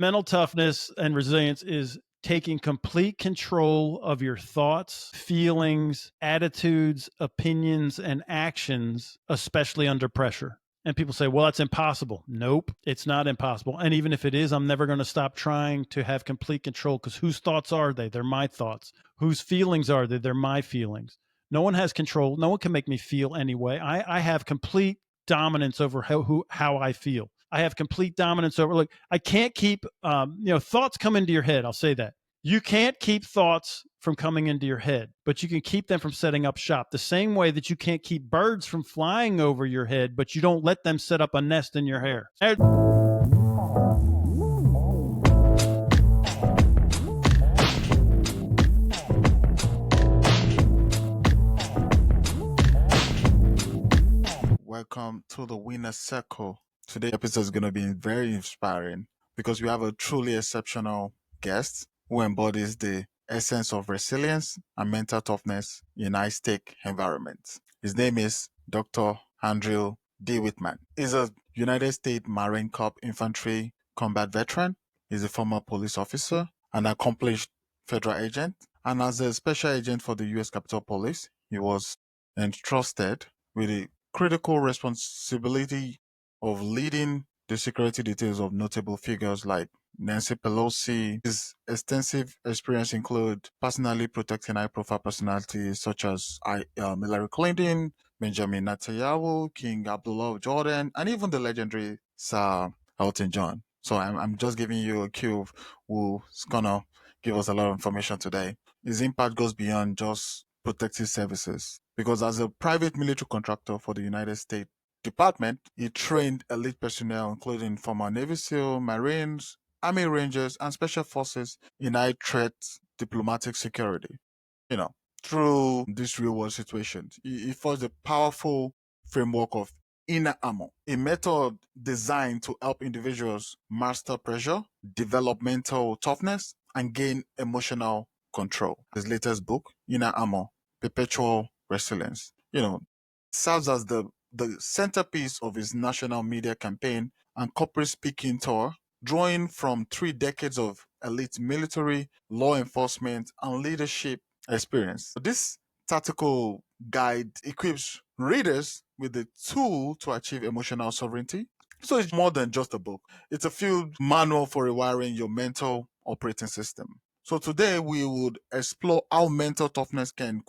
Mental toughness and resilience is taking complete control of your thoughts, feelings, attitudes, opinions, and actions, especially under pressure. And people say, well, that's impossible. Nope, it's not impossible. And even if it is, I'm never going to stop trying to have complete control, because whose thoughts are they? They're my thoughts. Whose feelings are they? They're my feelings. No one has control. No one can make me feel any way. I have complete dominance over how I feel. I have complete dominance over, look, I can't keep, thoughts come into your head. I'll say that. You can't keep thoughts from coming into your head, but you can keep them from setting up shop. The same way that you can't keep birds from flying over your head, but you don't let them set up a nest in your hair. Welcome to the Winner Circle. Today's episode is going to be very inspiring because we have a truly exceptional guest who embodies the essence of resilience and mental toughness in high-stake environments. His name is Dr. Andrew D. Wittman. He's a United States Marine Corps infantry combat veteran. He's a former police officer, an accomplished federal agent, and as a special agent for the U.S. Capitol Police, he was entrusted with the critical responsibility of leading the security details of notable figures like Nancy Pelosi. His extensive experience include personally protecting high-profile personalities such as Hillary Clinton, Benjamin Netanyahu, King Abdullah of Jordan, and even the legendary Sir Elton John. So I'm just giving you a cue of who's gonna give us a lot of information today. His impact goes beyond just protective services, because as a private military contractor for the United States Department, he trained elite personnel, including former Navy SEAL, Marines, Army Rangers, and Special Forces in high-threat diplomatic security. Through these real-world situations, he forged a powerful framework of inner armor, a method designed to help individuals master pressure, develop mental toughness, and gain emotional control. His latest book, Inner Armor, Perpetual Resilience, serves as the centerpiece of his national media campaign and corporate speaking tour, drawing from 3 decades of elite military, law enforcement, and leadership experience. This tactical guide equips readers with the tool to achieve emotional sovereignty. So it's more than just a book. It's a field manual for rewiring your mental operating system. So today we would explore how mental toughness can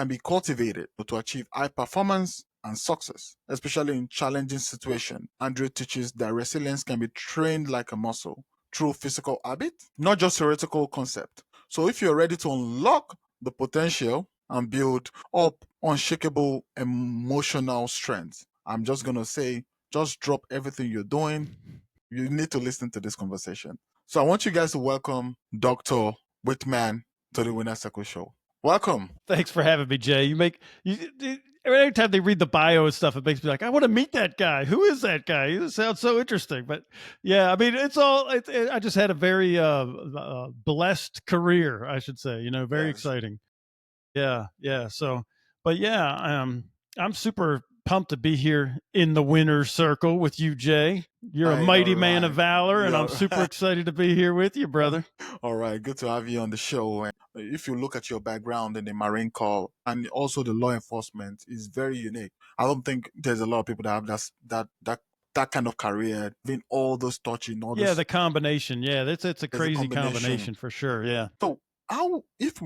be cultivated to achieve high performance and success, especially in challenging situations. Andrew teaches that resilience can be trained like a muscle through physical habit, not just theoretical concept. So if you're ready to unlock the potential and build up unshakable emotional strength, I'm just going to say, just drop everything you're doing. You need to listen to this conversation. So I want you guys to welcome Dr. Wittman to the Winner Circle Show. Welcome. Thanks for having me, Jay. Every time they read the bio and stuff, it makes me like, I want to meet that guy. Who is that guy? It sounds so interesting. But yeah, I mean, I just had a very blessed career, I should say, very Yes. exciting. Yeah. So, but yeah, I'm super pumped to be here in the winner's circle with you, Jay. You're a mighty man of valor, and I'm super excited to be here with you, brother. All right, good to have you on the show. And if you look at your background in the Marine Corps and also the law enforcement, is very unique. I don't think there's a lot of people that have that kind of career, having all those touching, all the combination. Yeah, it's a crazy combination for sure. Yeah. So how, if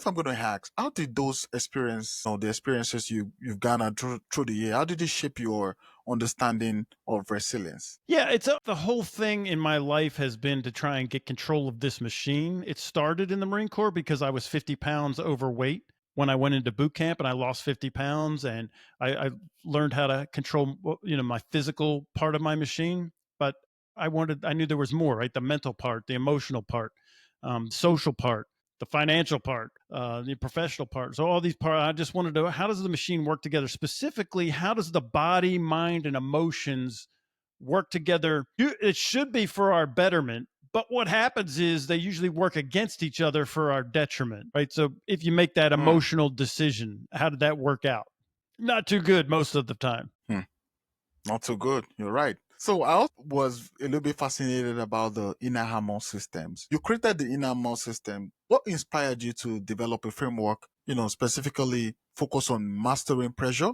I'm going to ask, how did those the experiences you've garnered through the year, how did it shape your understanding of resilience? Yeah, the whole thing in my life has been to try and get control of this machine. It started in the Marine Corps because I was 50 pounds overweight when I went into boot camp, and I lost 50 pounds, and I learned how to control, my physical part of my machine. But I knew there was more, right? The mental part, the emotional part, social part, the financial part, the professional part. So all these parts, I just wanted to know, how does the machine work together? Specifically, how does the body, mind, and emotions work together? It should be for our betterment. But what happens is they usually work against each other for our detriment, right? So if you make that emotional decision, how did that work out? Not too good most of the time. Not too good. You're right. So I was a little bit fascinated about the inner harmony systems. You created the inner harmony system. What inspired you to develop a framework, specifically focus on mastering pressure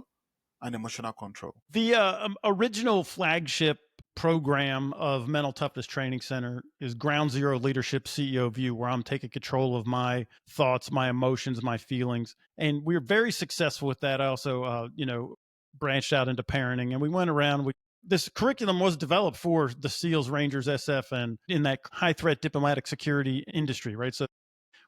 and emotional control? The original flagship program of Mental Toughness Training Center is Ground Zero Leadership CEO View, where I'm taking control of my thoughts, my emotions, my feelings. And we were very successful with that. I also, branched out into parenting, and we went around. This curriculum was developed for the SEALs, Rangers, SF, and in that high threat diplomatic security industry, right? So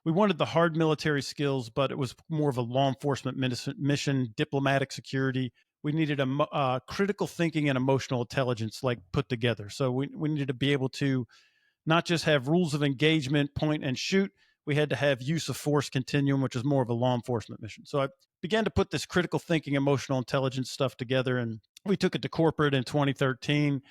we wanted the hard military skills, but it was more of a law enforcement mission, diplomatic security. We needed a critical thinking and emotional intelligence like put together. So we needed to be able to not just have rules of engagement, point and shoot. We had to have use of force continuum, which is more of a law enforcement mission. So I began to put this critical thinking, emotional intelligence stuff together, and we took it to corporate in 2013.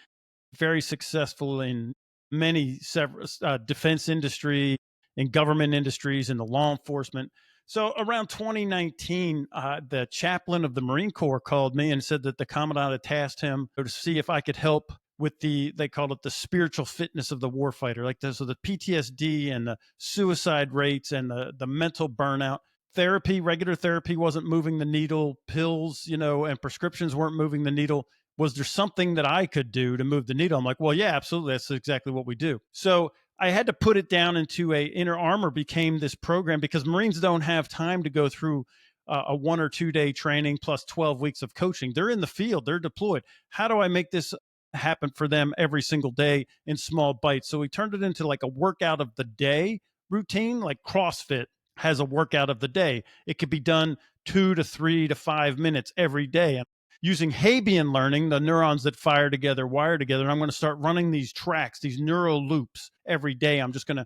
Very successful in many several defense industry, in government industries, in the law enforcement. So around 2019, the chaplain of the Marine Corps called me and said that the commandant had tasked him to see if I could help with they called it the spiritual fitness of the warfighter, like so the PTSD and the suicide rates and the mental burnout. Therapy, regular therapy wasn't moving the needle. Pills, and prescriptions weren't moving the needle. Was there something that I could do to move the needle? I'm like, well, yeah, absolutely. That's exactly what we do. So I had to put it down into Inner Armor became this program because Marines don't have time to go through a 1 or 2 day training plus 12 weeks of coaching. They're in the field, they're deployed. How do I make this happen for them every single day in small bites? So we turned it into like a workout of the day routine, like CrossFit has a workout of the day. It could be done 2 to 3 to 5 minutes every day. And using Hebbian learning, the neurons that fire together, wire together, and I'm going to start running these tracks, these neural loops every day. I'm just going to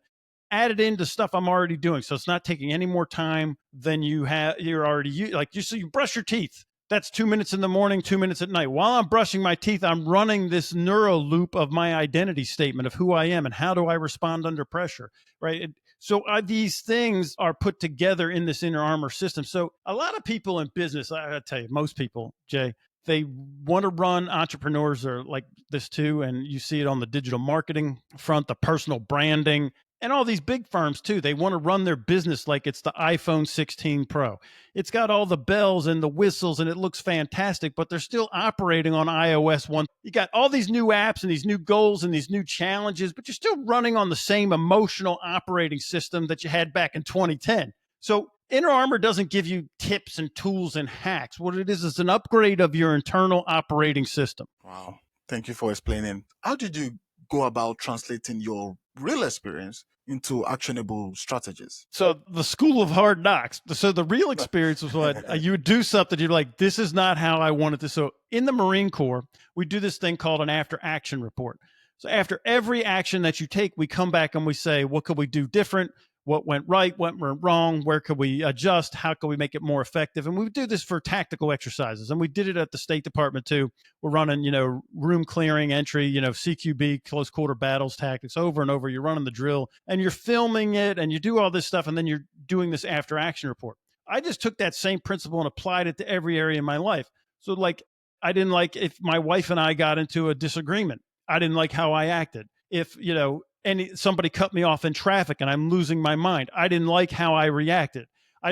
add it into stuff I'm already doing. So it's not taking any more time than you're already like you brush your teeth. That's 2 minutes in the morning, 2 minutes at night. While I'm brushing my teeth, I'm running this neural loop of my identity statement of who I am and how do I respond under pressure, right? So these things are put together in this Inner Armor system. So a lot of people in business, I tell you, most people, Jay, they want to run. Entrepreneurs are like this too. And you see it on the digital marketing front, the personal branding, and all these big firms too. They want to run their business like it's the iPhone 16 Pro. It's got all the bells and the whistles and it looks fantastic, but they're still operating on iOS 1. You got all these new apps and these new goals and these new challenges, but you're still running on the same emotional operating system that you had back in 2010. So Inner Armor doesn't give you tips and tools and hacks. What it is an upgrade of your internal operating system. Wow. Thank you for explaining. How did you go about translating your real experience into actionable strategies? So the school of hard knocks. So the real experience was what you would do something. You're like, this is not how I wanted to. So in the Marine Corps, we do this thing called an after action report. So after every action that you take, we come back and we say, what could we do different? What went right? What went wrong? Where could we adjust? How can we make it more effective? And we do this for tactical exercises. And we did it at the State Department too. We're running, room clearing entry, CQB, close quarter battles tactics over and over. You're running the drill and you're filming it and you do all this stuff. And then you're doing this after action report. I just took that same principle and applied it to every area in my life. So like, I didn't like if my wife and I got into a disagreement. I didn't like how I acted. If, and somebody cut me off in traffic and I'm losing my mind, I didn't like how I reacted.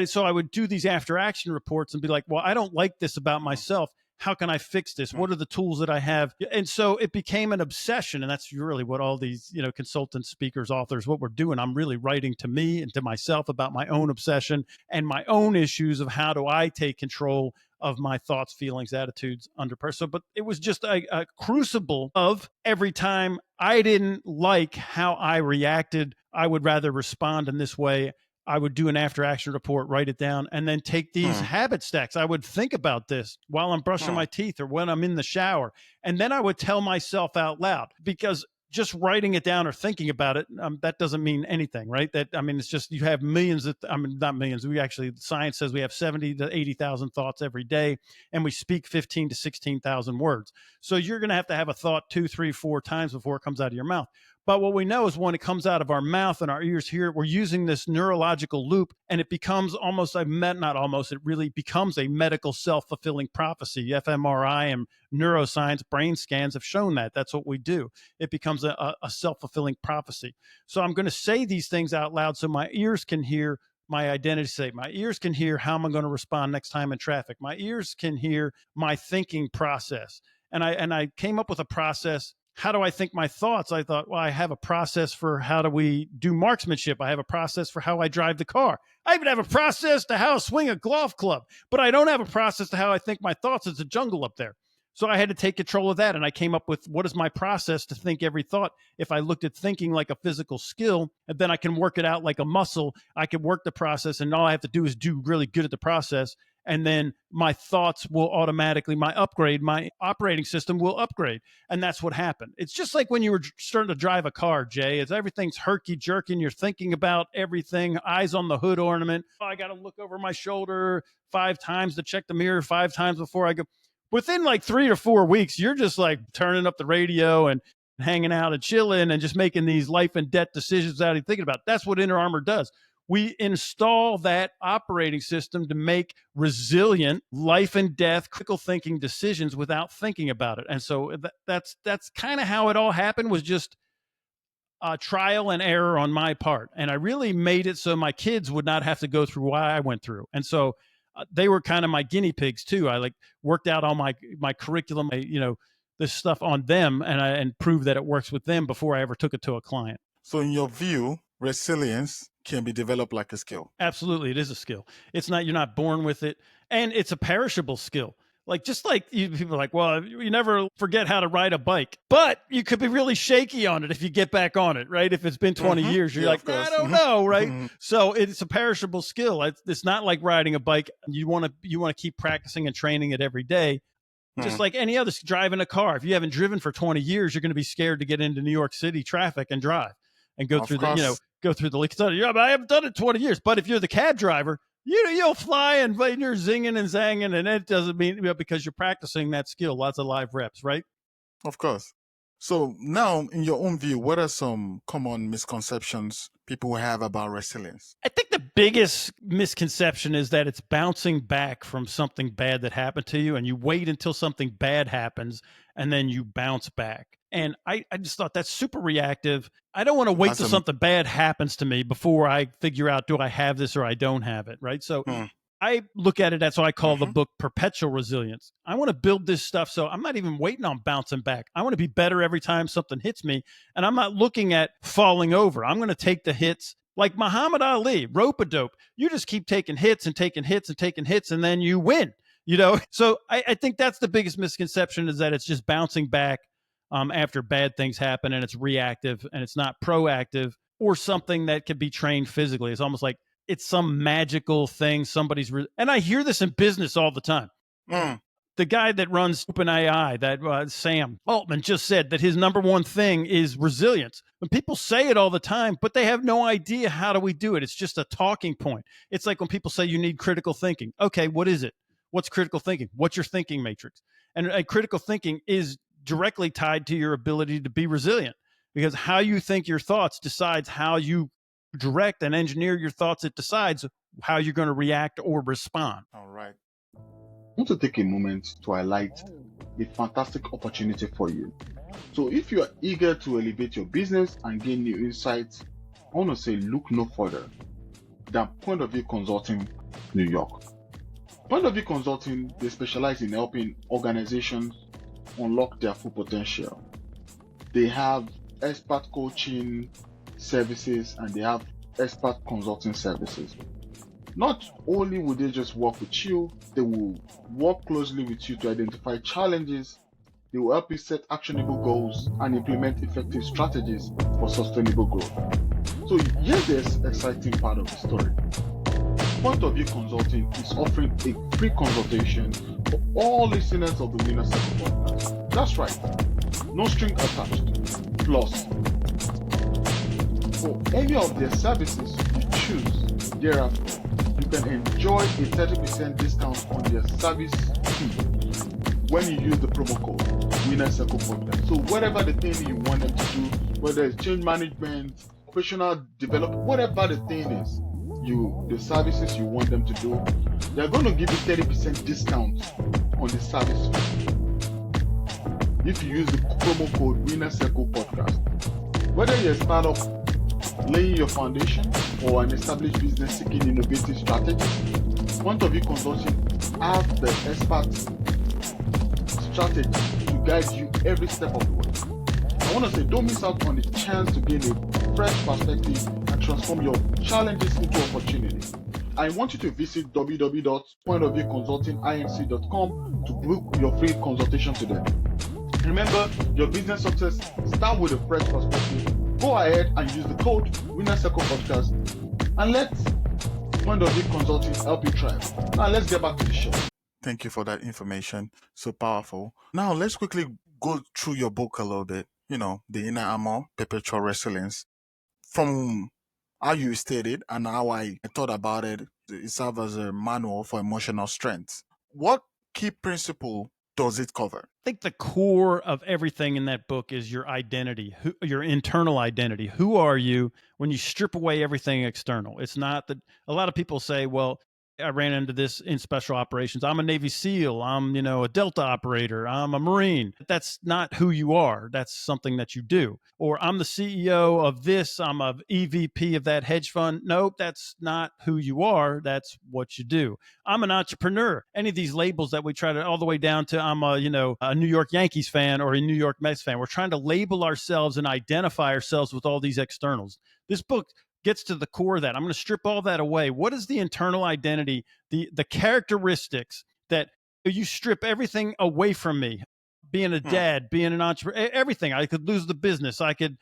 So I would do these after action reports and be like, well, I don't like this about myself. How can I fix this? What are the tools that I have? And so it became an obsession. And that's really what all these, consultants, speakers, authors, what we're doing. I'm really writing to me and to myself about my own obsession and my own issues of how do I take control of my thoughts, feelings, attitudes under pressure. But it was just a crucible of every time I didn't like how I reacted, I would rather respond in this way. I would do an after action report, write it down, and then take these habit stacks. I would think about this while I'm brushing my teeth or when I'm in the shower. And then I would tell myself out loud, because just writing it down or thinking about it, that doesn't mean anything, right? It's just, you have millions of, not millions. Science says we have 70 to 80,000 thoughts every day, and we speak 15 to 16,000 words. So you're going to have a thought 2, 3, 4 times before it comes out of your mouth. But what we know is when it comes out of our mouth and our ears hear it, we're using this neurological loop, and it becomes almost not almost, it really becomes a medical self-fulfilling prophecy. fMRI and neuroscience brain scans have shown that. That's what we do. It becomes a self-fulfilling prophecy. So I'm going to say these things out loud so my ears can hear my identity state. My ears can hear how am I going to respond next time in traffic. My ears can hear my thinking process. And I came up with a process. How do I think my thoughts? I thought, well, I have a process for how do we do marksmanship. I have a process for how I drive the car. I even have a process to how I swing a golf club, but I don't have a process to how I think my thoughts. It's a jungle up there. So I had to take control of that. And I came up with what is my process to think every thought. If I looked at thinking like a physical skill, and then I can work it out like a muscle, I can work the process. And all I have to do is do really good at the process. And then my thoughts will automatically, my operating system will upgrade. And that's what happened. It's just like when you were starting to drive a car, Jay, it's everything's herky jerky and you're thinking about everything, eyes on the hood ornament. Oh, I got to look over my shoulder 5 times to check the mirror 5 times before I go. Within like 3 or 4 weeks, you're just like turning up the radio and hanging out and chilling and just making these life and death decisions without even thinking about it. That's what Inner Armor does. We install that operating system to make resilient life and death critical thinking decisions without thinking about it. And so that's kind of how it all happened, was just trial and error on my part. And I really made it so my kids would not have to go through what I went through. And so they were kind of my guinea pigs too. I like worked out all my curriculum, this stuff on them and proved that it works with them before I ever took it to a client. So in your view, resilience can be developed like a skill. Absolutely. It is a skill. It's not, you're not born with it. And it's a perishable skill. Like, just like people are like, well, you never forget how to ride a bike, but you could be really shaky on it if you get back on it, right? If it's been 20 years, you're like, I don't know, right? So it's a perishable skill. It's not like riding a bike. You want to keep practicing and training it every day. Just like any other, driving a car. If you haven't driven for 20 years, you're going to be scared to get into New York City traffic and drive and go through the leaks. Yeah, but I haven't done it 20 years. But if you're the cab driver, you'll fly and you're zinging and zanging, and it doesn't mean because you're practicing that skill, lots of live reps, right? Of course. So now, in your own view, what are some common misconceptions people have about resilience? I think the biggest misconception is that it's bouncing back from something bad that happened to you, and you wait until something bad happens, and then you bounce back. And I just thought that's super reactive. I don't want to wait till something bad happens to me before I figure out, do I have this or I don't have it, right? So I look at it, that's what I call the book Perpetual Resilience. I want to build this stuff so I'm not even waiting on bouncing back. I want to be better every time something hits me, and I'm not looking at falling over. I'm going to take the hits like Muhammad Ali, rope-a-dope. You just keep taking hits and taking hits and taking hits, and then you win, So I think that's the biggest misconception, is that it's just bouncing back after bad things happen, and it's reactive and it's not proactive or something that can be trained physically. It's almost like it's some magical thing and I hear this in business all the time. The guy that runs OpenAI, that Sam Altman, just said that his number one thing is resilience. And people say it all the time, but they have no idea how do we do it. It's just a talking point. It's like when people say you need critical thinking. Okay, what is it? What's critical thinking? What's your thinking matrix? And critical thinking is directly tied to your ability to be resilient, because how you think your thoughts decides how you direct and engineer your thoughts. It decides how you're going to react or respond. All right. I want to take a moment to highlight a fantastic opportunity for you. So if you are eager to elevate your business and gain new insights, I want to say look no further than Point of View Consulting, New York. Point of View Consulting, they specialize in helping organizations unlock their full potential. They have expert coaching services and they have expert consulting services. Not only will they just work with you, they will work closely with you to identify challenges. They will help you set actionable goals and implement effective strategies for sustainable growth. So here's the exciting part of the story. Point of View Consulting is offering a free consultation for all listeners of the Winner Circle podcast. That's right, no string attached. Plus, for any of their services you choose thereafter, you can enjoy a 30% discount on their service fee when you use the promo code Winner Circle Podcast. So whatever the thing you want them to do, whether it's change management, operational development, whatever the thing is, the services you want them to do, they're going to give you 30% discount on the service fee if you use the promo code Winner Circle Podcast. Whether you're a startup laying your foundation or an established business seeking innovative strategies, Point of View Consulting has the expert strategy to guide you every step of the way. I want to say, don't miss out on the chance to gain a fresh perspective and transform your challenges into opportunities. I want you to visit www.pointofviewconsultinginc.com to book your free consultation today. Remember, your business success starts with a fresh perspective. Go ahead and use the code Winner Circle Podcast and let Point of View Consulting help you thrive. Now let's get back to the show. Thank you for that information. So powerful. Now let's quickly go through your book a little bit. The Inner Armor, Perpetual Resilience. From how you stated and how I thought about it, it serves as a manual for emotional strength. What key principle does it cover? I think the core of everything in that book is your identity, your internal identity. Who are you when you strip away everything external? It's not that a lot of people say, well, I ran into this in special operations. I'm a Navy SEAL. I'm, a Delta operator. I'm a Marine. That's not who you are. That's something that you do. Or I'm the CEO of this. I'm a EVP of that hedge fund. Nope, that's not who you are. That's what you do. I'm an entrepreneur. Any of these labels that we try to, all the way down to I'm a New York Yankees fan or a New York Mets fan. We're trying to label ourselves and identify ourselves with all these externals. This book gets to the core of that. I'm going to strip all that away. What is the internal identity, the characteristics that you strip everything away from me? Being a dad, being an entrepreneur, everything. I could lose the business. I could,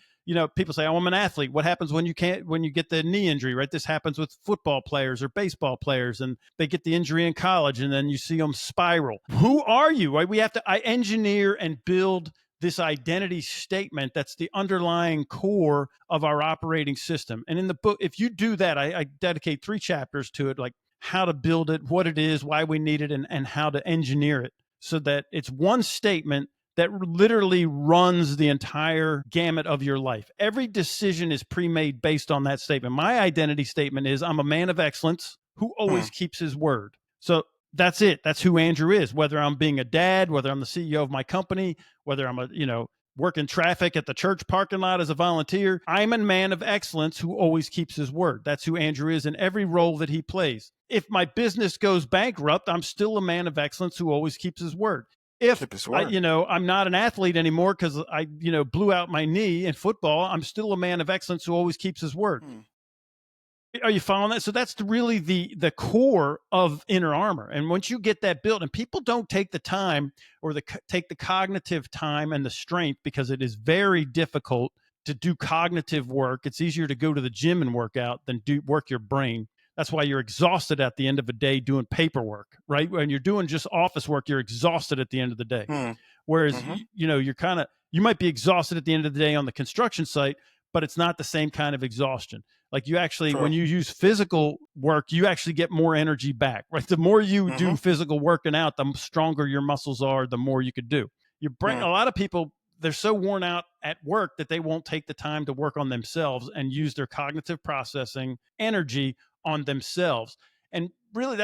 people say, oh, I'm an athlete. What happens when you get the knee injury, right? This happens with football players or baseball players, and they get the injury in college, and then you see them spiral. Who are you, right? I engineer and build this identity statement that's the underlying core of our operating system. And in the book, if you do that, I dedicate 3 chapters to it, like how to build it, what it is, why we need it, and how to engineer it so that it's one statement that literally runs the entire gamut of your life. Every decision is pre-made based on that statement. My identity statement is I'm a man of excellence who always keeps his word. So that's it. That's who Andrew is, whether I'm being a dad, whether I'm the CEO of my company, whether I'm working traffic at the church parking lot as a volunteer. I'm a man of excellence who always keeps his word. That's who Andrew is in every role that he plays. If my business goes bankrupt, I'm still a man of excellence who always keeps his word. If I'm not an athlete anymore because I blew out my knee in football, I'm still a man of excellence who always keeps his word. Are you following that? So that's really the core of Inner Armor. And once you get that built, and people don't take the time or take the cognitive time and the strength, because it is very difficult to do cognitive work. It's easier to go to the gym and work out than work your brain. That's why you're exhausted at the end of a day doing paperwork, right? When you're doing just office work, you're exhausted at the end of the day. Whereas, you might be exhausted at the end of the day on the construction site, but it's not the same kind of exhaustion. Like you actually, when you use physical work, you actually get more energy back, right? The more you do physical working out, the stronger your muscles are, the more you could do. Your brain, a lot of people, they're so worn out at work that they won't take the time to work on themselves and use their cognitive processing energy on themselves. And really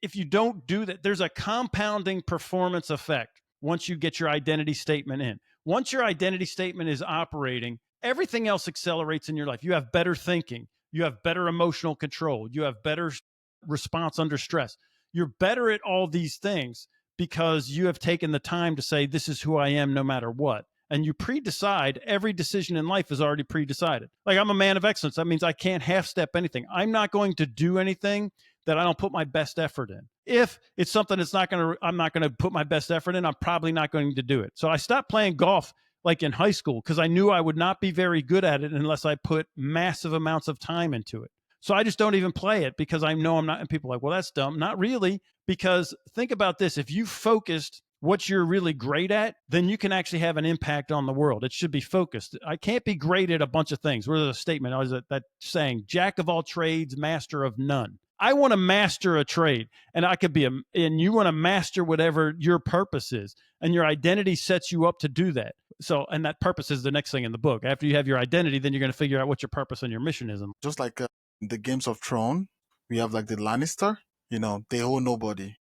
if you don't do that, there's a compounding performance effect once you get your identity statement in. Once your identity statement is operating, everything else accelerates in your life. You have better thinking. You have better emotional control. You have better response under stress. You're better at all these things because you have taken the time to say, this is who I am no matter what. And you pre-decide. Every decision in life is already pre-decided. Like, I'm a man of excellence. That means I can't half-step anything. I'm not going to do anything that I don't put my best effort in. If it's something I'm not going to put my best effort in, I'm probably not going to do it. So I stopped playing golf like in high school because I knew I would not be very good at it unless I put massive amounts of time into it. So I just don't even play it because I know I'm not. And people are like, well, that's dumb. Not really, because think about this. If you focused what you're really great at, then you can actually have an impact on the world. It should be focused. I can't be great at a bunch of things. Where's the statement? That saying, jack of all trades, master of none. I want to master a trade, and and you want to master whatever your purpose is, and your identity sets you up to do that. So, and that purpose is the next thing in the book. After you have your identity, then you're going to figure out what your purpose and your mission is. Just like the Games of Thrones, we have like the Lannister, they owe nobody.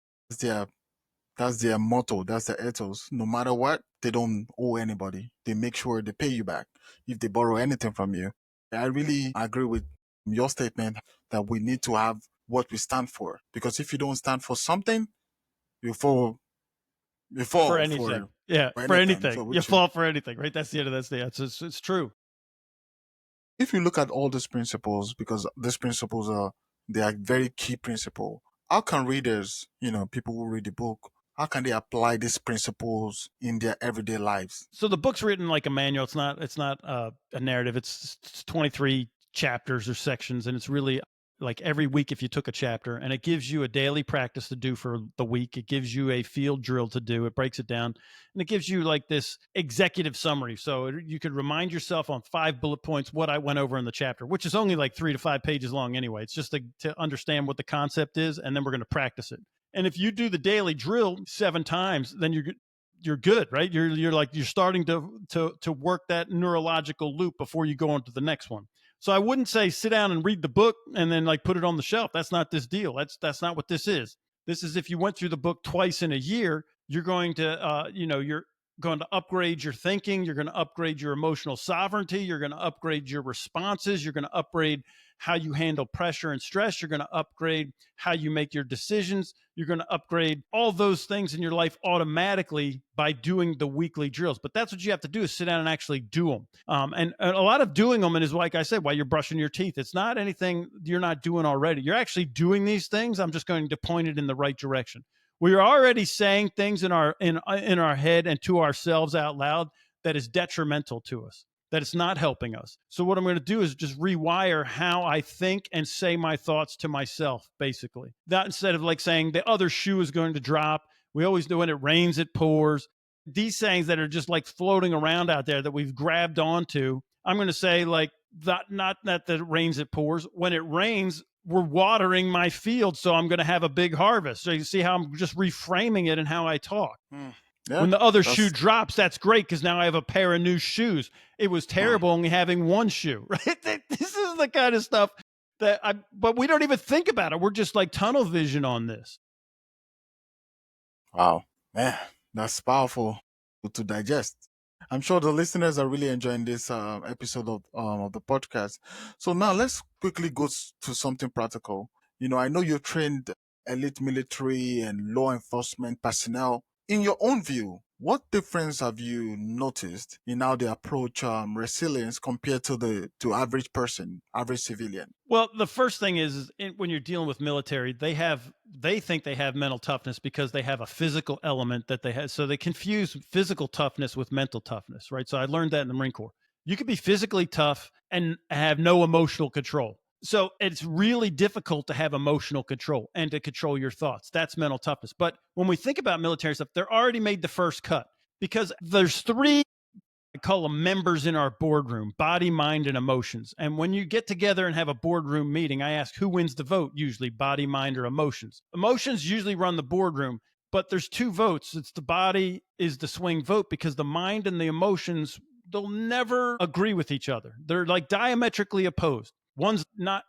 That's their motto. That's their ethos. No matter what, they don't owe anybody. They make sure they pay you back if they borrow anything from you. I really agree with your statement that we need to have what we stand for. Because if you don't stand for something, you fall for anything. For anything. So you fall for anything, right? That's the end of that. It's true. If you look at all these principles, because these principles they are very key principle, how can readers, people who read the book, how can they apply these principles in their everyday lives? So the book's written like a manual. It's not a narrative. It's 23 chapters or sections, and it's really like every week if you took a chapter, and it gives you a daily practice to do for the week. It gives you a field drill to do. It breaks it down, and it gives you like this executive summary. So you could remind yourself on 5 bullet points what I went over in the chapter, which is only like 3 to 5 pages long anyway. It's just to understand what the concept is, and then we're going to practice it. And if you do the daily drill 7 times, then you're good, right? You're starting to work that neurological loop before you go on to the next one. So I wouldn't say sit down and read the book and then like put it on the shelf. That's not this deal. That's not what this is. This is if you went through the book twice in a year, you're going to you're going to upgrade your thinking. You're going to upgrade your emotional sovereignty. You're going to upgrade your responses. You're going to upgrade how you handle pressure and stress. You're going to upgrade how you make your decisions. You're going to upgrade all those things in your life automatically by doing the weekly drills. But that's what you have to do, is sit down and actually do them. And a lot of doing them, and is like I said, while you're brushing your teeth, it's not anything you're not doing already. You're actually doing these things. I'm just going to point it in the right direction. We are already saying things in our head and to ourselves out loud that is detrimental to us, that it's not helping us. So what I'm going to do is just rewire how I think and say my thoughts to myself, basically. That instead of like saying the other shoe is going to drop. We always do when it rains, it pours. These sayings that are just like floating around out there that we've grabbed onto, I'm going to say like that, not that it rains, it pours. When it rains, we're watering my field, so I'm going to have a big harvest. So you see how I'm just reframing it and how I talk. Yeah, when the other shoe drops, that's great because now I have a pair of new shoes. It was terrible only having one shoe, right? This is the kind of stuff but we don't even think about it. We're just like tunnel vision on this. Wow, man, that's powerful to digest. I'm sure the listeners are really enjoying this episode of the podcast. So now let's quickly go to something practical. I know you trained elite military and law enforcement personnel. In your own view, what difference have you noticed in how they approach resilience compared to average person, average civilian? Well, the first thing is when you're dealing with military, they think they have mental toughness because they have a physical element that they have. So they confuse physical toughness with mental toughness, right? So I learned that in the Marine Corps. You could be physically tough and have no emotional control. So it's really difficult to have emotional control and to control your thoughts. That's mental toughness. But when we think about military stuff, they're already made the first cut because there's 3, I call them members in our boardroom: body, mind, and emotions. And when you get together and have a boardroom meeting, I ask who wins the vote, usually body, mind, or emotions. Emotions usually run the boardroom, but there's 2 votes. It's the body is the swing vote because the mind and the emotions, they'll never agree with each other. They're like diametrically opposed. One's not,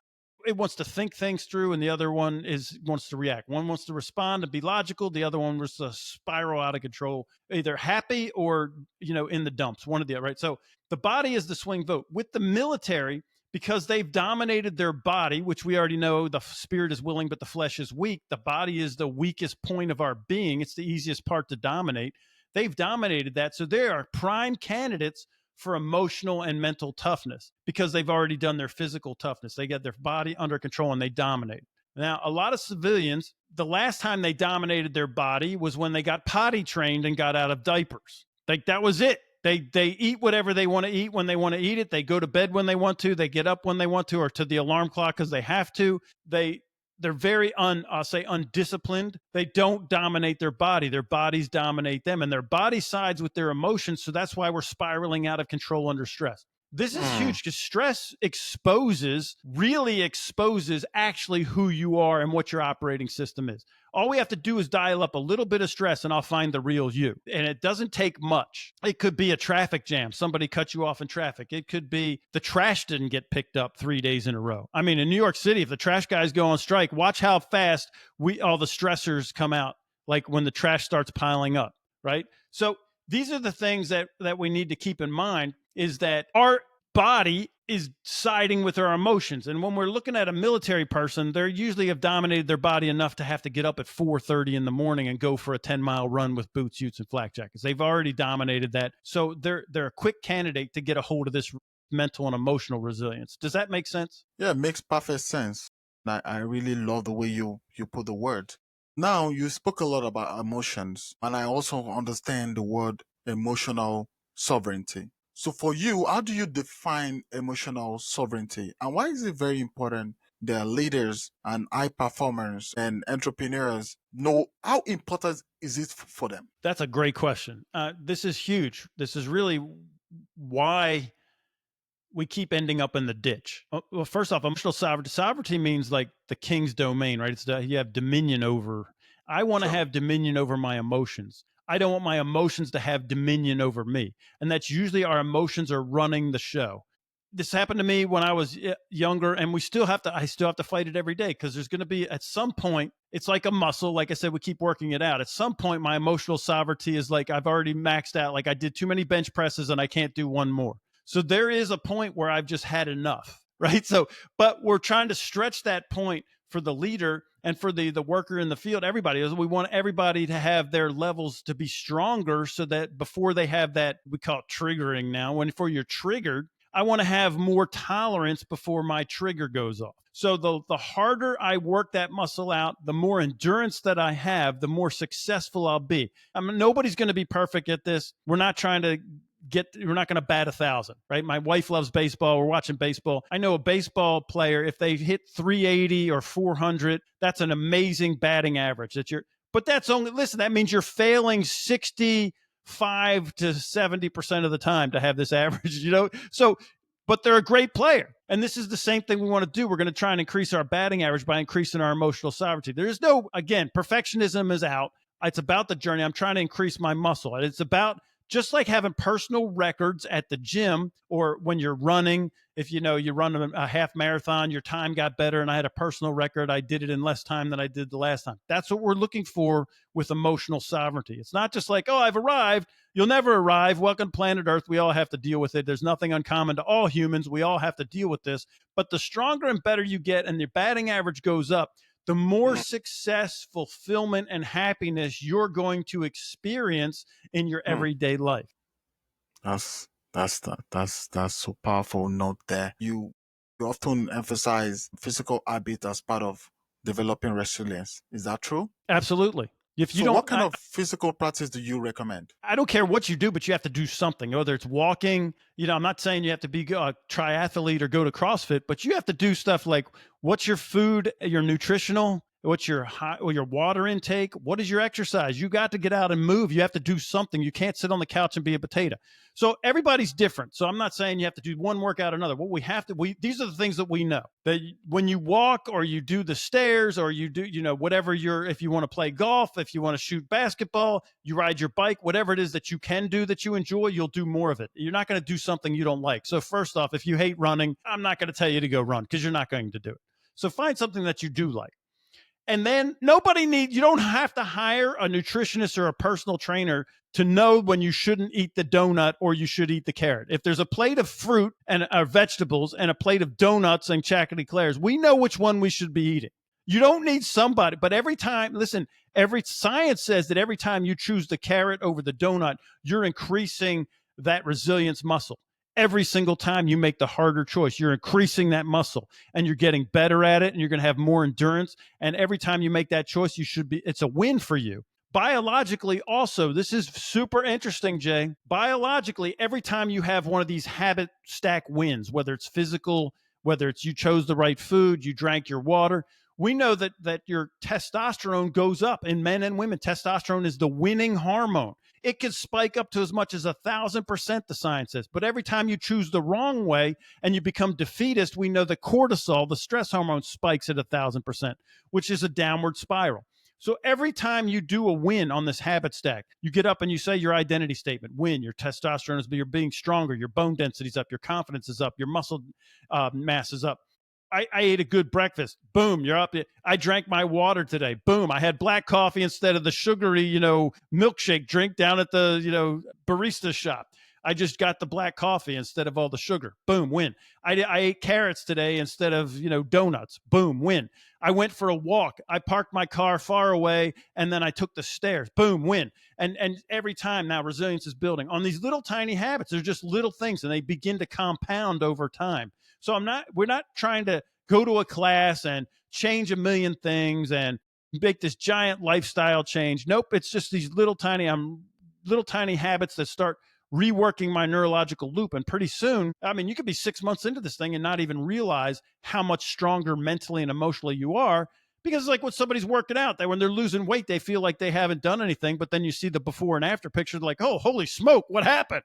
it wants to think things through, and the other one wants to react. One wants to respond and be logical. The other one wants to spiral out of control, either happy or, in the dumps, one or the other, right? So the body is the swing vote. With the military, because they've dominated their body, which we already know the spirit is willing, but the flesh is weak. The body is the weakest point of our being. It's the easiest part to dominate. They've dominated that. So they are prime candidates for emotional and mental toughness because they've already done their physical toughness. They get their body under control and they dominate. Now, a lot of civilians, the last time they dominated their body was when they got potty trained and got out of diapers. Like that was it. They eat whatever they want to eat when they want to eat it. They go to bed when they want to. They get up when they want to, or to the alarm clock because they have to. They're very undisciplined. They don't dominate their body. Their bodies dominate them, and their body sides with their emotions. So that's why we're spiraling out of control under stress. This is huge because stress really exposes actually who you are and what your operating system is. All we have to do is dial up a little bit of stress and I'll find the real you. And it doesn't take much. It could be a traffic jam. Somebody cut you off in traffic. It could be the trash didn't get picked up 3 days in a row. I mean, in New York City, if the trash guys go on strike, watch how fast all the stressors come out, like when the trash starts piling up, right? So these are the things that we need to keep in mind, is that our body is siding with our emotions. And when we're looking at a military person, they usually have dominated their body enough to have to get up at 4:30 in the morning and go for a 10-mile run with boots, utes, and flak jackets. They've already dominated that. So they're a quick candidate to get a hold of this mental and emotional resilience. Does that make sense? Yeah, it makes perfect sense. I really love the way you put the word. Now, you spoke a lot about emotions, and I also understand the word emotional sovereignty. So for you, how do you define emotional sovereignty? And why is it very important that leaders and high performers and entrepreneurs know how important is it for them? That's a great question. This is huge. This is really why we keep ending up in the ditch. Well, first off, emotional sovereignty. Sovereignty means like the king's domain, right? It's you have dominion over. I want to have dominion over my emotions. I don't want my emotions to have dominion over me. And that's usually our emotions are running the show. This happened to me when I was younger, and I still have to fight it every day, because there's going to be, at some point, it's like a muscle. Like I said, we keep working it out. At some point, my emotional sovereignty is like, I've already maxed out. Like I did too many bench presses and I can't do one more. So there is a point where I've just had enough, right? So, but we're trying to stretch that point for the leader and for the worker in the field. Everybody, we want everybody to have their levels to be stronger, so that before they have that, we call it triggering now, before you're triggered, I want to have more tolerance before my trigger goes off. So the harder I work that muscle out, the more endurance that I have, the more successful I'll be. I mean, nobody's going to be perfect at this. We're not going to bat 1,000, right? My wife loves baseball. We're watching baseball. I know a baseball player, if they hit 380 or 400, that's an amazing batting average. But that's only, listen, that means you're failing 65 to 70% of the time to have this average, So, but they're a great player. And this is the same thing we want to do. We're going to try and increase our batting average by increasing our emotional sovereignty. There's no, again, perfectionism is out. It's about the journey. I'm trying to increase my muscle. And it's about, just like having personal records at the gym, or when you're running, if you run a half marathon, your time got better, and I had a personal record. I did it in less time than I did the last time. That's what we're looking for with emotional sovereignty. It's not just like, oh, I've arrived. You'll never arrive. Welcome to planet Earth. We all have to deal with it. There's nothing uncommon to all humans. We all have to deal with this. But the stronger and better you get and your batting average goes up, the more success, fulfillment, and happiness you're going to experience in your everyday life. That's so powerful note there. You often emphasize physical habit as part of developing resilience. Is that true? Absolutely. What kind of physical practice do you recommend? I don't care what you do, but you have to do something, whether it's walking. I'm not saying you have to be a triathlete or go to CrossFit, but you have to do stuff like, what's your food, your nutritional, what's your water intake, what is your exercise? You got to get out and move. You have to do something. You can't sit on the couch and be a potato. So everybody's different. So I'm not saying you have to do one workout or another. What we have to, these are the things that we know, that when you walk or you do the stairs or you do, whatever if you want to play golf, if you want to shoot basketball, you ride your bike, whatever it is that you can do that you enjoy, you'll do more of it. You're not going to do something you don't like. So first off, if you hate running, I'm not going to tell you to go run, because you're not going to do it. So find something that you do like. And then you don't have to hire a nutritionist or a personal trainer to know when you shouldn't eat the donut or you should eat the carrot. If there's a plate of fruit and vegetables and a plate of donuts and chocolate eclairs, we know which one we should be eating. You don't need somebody, but every science says that every time you choose the carrot over the donut, you're increasing that resilience muscle. Every single time you make the harder choice, you're increasing that muscle and you're getting better at it, and you're going to have more endurance. And every time you make that choice, it's a win for you. Biologically, also, this is super interesting, Jay. Biologically, every time you have one of these habit stack wins, whether it's physical, whether it's you chose the right food, you drank your water, we know that your testosterone goes up in men and women. Testosterone is the winning hormone. It could spike up to as much as 1,000%, the science says. But every time you choose the wrong way and you become defeatist, we know that cortisol, the stress hormone, spikes at 1,000%, which is a downward spiral. So every time you do a win on this habit stack, you get up and you say your identity statement, win, your testosterone is, you're being stronger, your bone density is up, your confidence is up, your muscle mass is up. I ate a good breakfast. Boom, you're up. I drank my water today. Boom, I had black coffee instead of the sugary, milkshake drink down at the, barista shop. I just got the black coffee instead of all the sugar. Boom, win. I ate carrots today instead of, donuts. Boom, win. I went for a walk. I parked my car far away, and then I took the stairs. Boom, win. And every time now, resilience is building on these little tiny habits. They're just little things, and they begin to compound over time. So we're not trying to go to a class and change a million things and make this giant lifestyle change. Nope, it's just these little tiny habits that start reworking my neurological loop. And pretty soon, you could be 6 months into this thing and not even realize how much stronger mentally and emotionally you are. Because it's like when somebody's working out, when they're losing weight, they feel like they haven't done anything. But then you see the before and after picture, like, oh, holy smoke, what happened?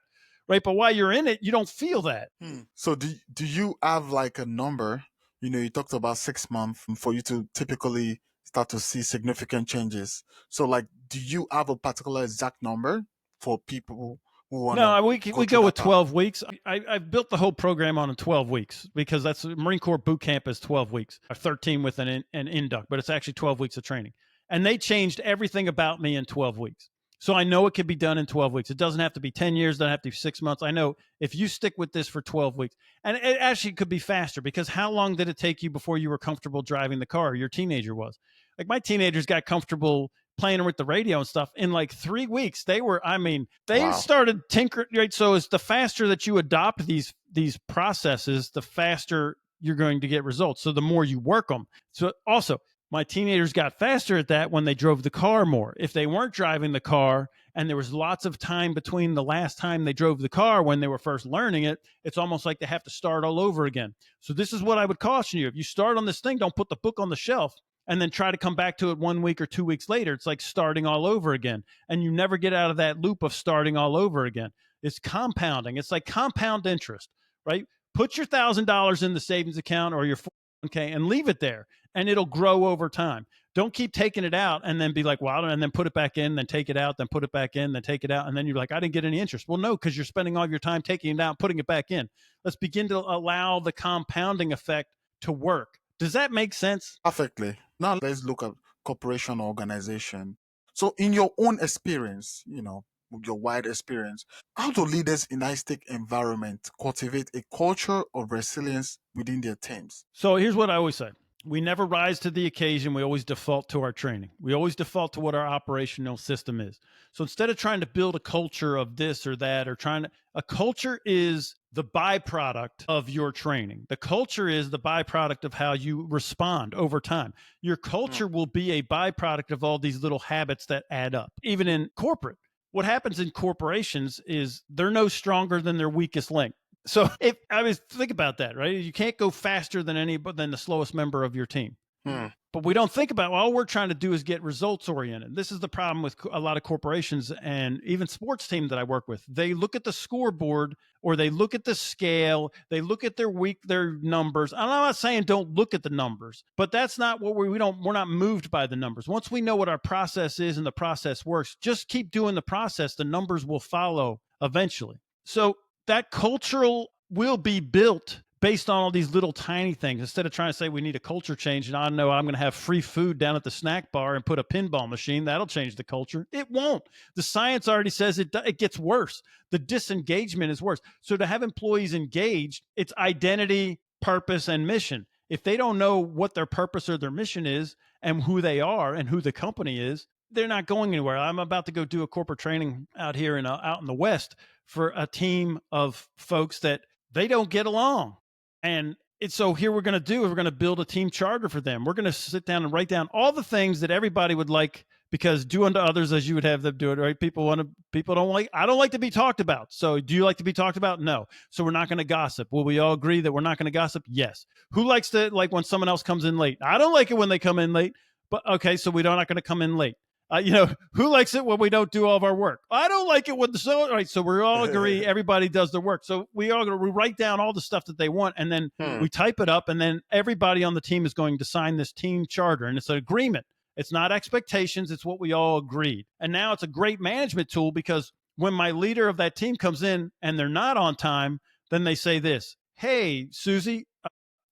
Right. But while you're in it, you don't feel that. So do you have like a number? You talked about 6 months for you to typically start to see significant changes. So like, do you have a particular exact number for people who want to? No, we go with 12 weeks. I've built the whole program on 12 weeks because that's Marine Corps boot camp is 12 weeks, 13 with an induct, but it's actually 12 weeks of training. And they changed everything about me in 12 weeks. So I know it can be done in 12 weeks. It doesn't have to be 10 years. It doesn't have to be 6 months. I know if you stick with this for 12 weeks, and it actually could be faster because how long did it take you before you were comfortable driving the car? Your teenager was. Like my teenagers got comfortable playing with the radio and stuff in like 3 weeks. They started tinkering, right? So it's the faster that you adopt these processes, the faster you're going to get results. So the more you work them. So also, my teenagers got faster at that when they drove the car more. If they weren't driving the car and there was lots of time between the last time they drove the car when they were first learning it, it's almost like they have to start all over again. So this is what I would caution you. If you start on this thing, don't put the book on the shelf and then try to come back to it 1 week or 2 weeks later. It's like starting all over again. And you never get out of that loop of starting all over again. It's compounding. It's like compound interest, right? Put your $1,000 in the savings account or your 401k and leave it there. And it'll grow over time. Don't keep taking it out and then be like, wow, and then put it back in, then take it out, then put it back in, then take it out. And then you're like, I didn't get any interest. Well, no, because you're spending all of your time taking it out, putting it back in. Let's begin to allow the compounding effect to work. Does that make sense? Perfectly. Now let's look at corporation or organization. So in your own experience, with your wide experience, how do leaders in high-stake environment cultivate a culture of resilience within their teams? So here's what I always say. We never rise to the occasion. We always default to our training. We always default to what our operational system is. So instead of trying to build a culture of this or that, a culture is the byproduct of your training. The culture is the byproduct of how you respond over time. Your culture will be a byproduct of all these little habits that add up. Even in corporate, what happens in corporations is they're no stronger than their weakest link. So think about that, right? You can't go faster than the slowest member of your team. But we don't think about, all we're trying to do is get results oriented. This is the problem with a lot of corporations and even sports teams that I work with. They look at the scoreboard or they look at the scale. They look at their numbers. I'm not saying don't look at the numbers, but that's not what we're not moved by the numbers. Once we know what our process is and the process works, just keep doing the process. The numbers will follow eventually. So that cultural will be built based on all these little tiny things. Instead of trying to say we need a culture change and I know I'm going to have free food down at the snack bar and put a pinball machine, that'll change the culture. It won't. The science already says it gets worse. The disengagement is worse. So to have employees engaged, it's identity, purpose, and mission. If they don't know what their purpose or their mission is and who they are and who the company is, they're not going anywhere. I'm about to go do a corporate training out here out in the West for a team of folks that they don't get along. And so here we're going to build a team charter for them. We're going to sit down and write down all the things that everybody would like, because do unto others as you would have them do it, right? I don't like to be talked about. So do you like to be talked about? No. So we're not going to gossip. Will we all agree that we're not going to gossip? Yes. Who likes to, like when someone else comes in late? I don't like it when they come in late, but okay. So we're not going to come in late. Who likes it when we don't do all of our work? I don't like it when all right. So we all agree, everybody does their work. So we write down all the stuff that they want, and then we type it up, and then everybody on the team is going to sign this team charter, and it's an agreement. It's not expectations. It's what we all agreed. And now it's a great management tool, because when my leader of that team comes in and they're not on time, then they say this: hey, Susie,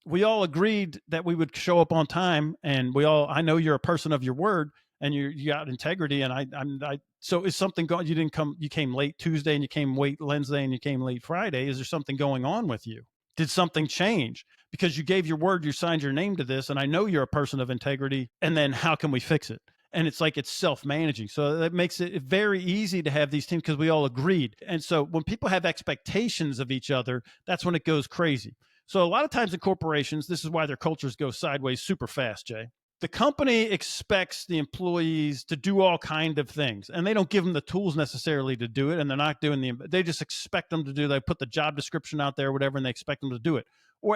we all agreed that we would show up on time, and I know you're a person of your word, and you got integrity, and so is something going? You came late Tuesday, and you came late Wednesday, and you came late Friday. Is there something going on with you? Did something change? Because you gave your word, you signed your name to this, and I know you're a person of integrity, and then how can we fix it? And it's like it's self-managing. So that makes it very easy to have these teams, because we all agreed. And so when people have expectations of each other, that's when it goes crazy. So a lot of times in corporations, this is why their cultures go sideways super fast, Jay. The company expects the employees to do all kinds of things, and they don't give them the tools necessarily to do it, and they're not doing they just expect them to do, they put the job description out there or whatever, and they expect them to do it.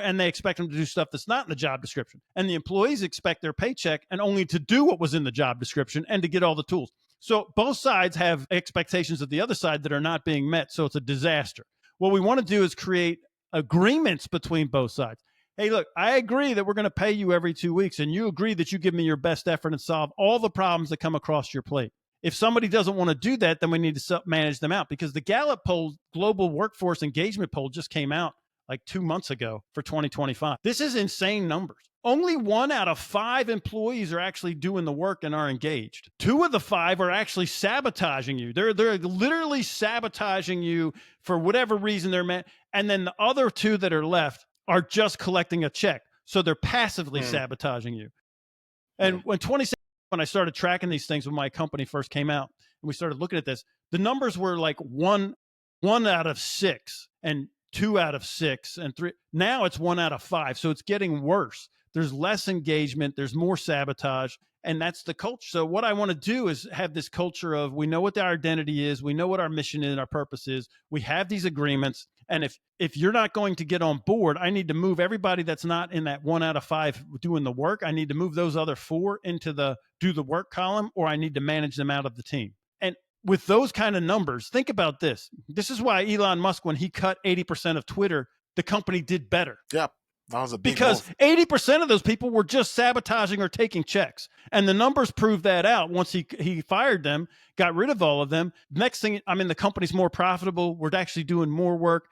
And they expect them to do stuff that's not in the job description. And the employees expect their paycheck and only to do what was in the job description and to get all the tools. So both sides have expectations of the other side that are not being met, so it's a disaster. What we want to do is create agreements between both sides. Hey, look, I agree that we're going to pay you every 2 weeks, and you agree that you give me your best effort and solve all the problems that come across your plate. If somebody doesn't want to do that, then we need to manage them out, because the Gallup poll, Global Workforce Engagement Poll, just came out like 2 months ago for 2025. This is insane numbers. Only 1 out of 5 employees are actually doing the work and are engaged. 2 of the 5 are actually sabotaging you. They're literally sabotaging you for whatever reason they're meant. And then the other 2 that are left are just collecting a check. So they're passively sabotaging you. And when I started tracking these things when my company first came out and we started looking at this, the numbers were like 1 out of 6 and 2 out of 6 and 3. Now it's 1 out of 5. So it's getting worse. There's less engagement. There's more sabotage. And that's the culture. So what I want to do is have this culture of, we know what our identity is. We know what our mission is and our purpose is. We have these agreements. And if you're not going to get on board, I need to move everybody that's not in that 1 out of 5 doing the work. I need to move those other 4 into the do the work column, or I need to manage them out of the team. And with those kind of numbers, think about this. This is why Elon Musk, when he cut 80% of Twitter, the company did better. Yep. That was a big because move. 80% of those people were just sabotaging or taking checks. And the numbers proved that out. Once he fired them, got rid of all of them. Next thing, the company's more profitable. We're actually doing more work.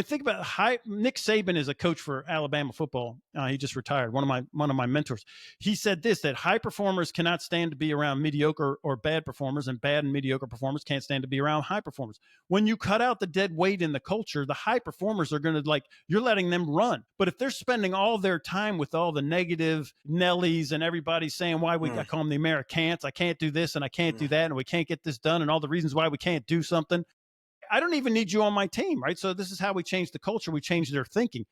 Think about Nick Saban is a coach for Alabama football. He just retired. One of my mentors. He said this, that high performers cannot stand to be around mediocre or bad performers, and bad and mediocre performers can't stand to be around high performers. When you cut out the dead weight in the culture, the high performers are going to you're letting them run. But if they're spending all their time with all the negative Nellies and everybody saying I call them the Americans, I can't do this and I can't do that, and we can't get this done, and all the reasons why we can't do something, I don't even need you on my team, right? So this is how we change the culture. We change their thinking.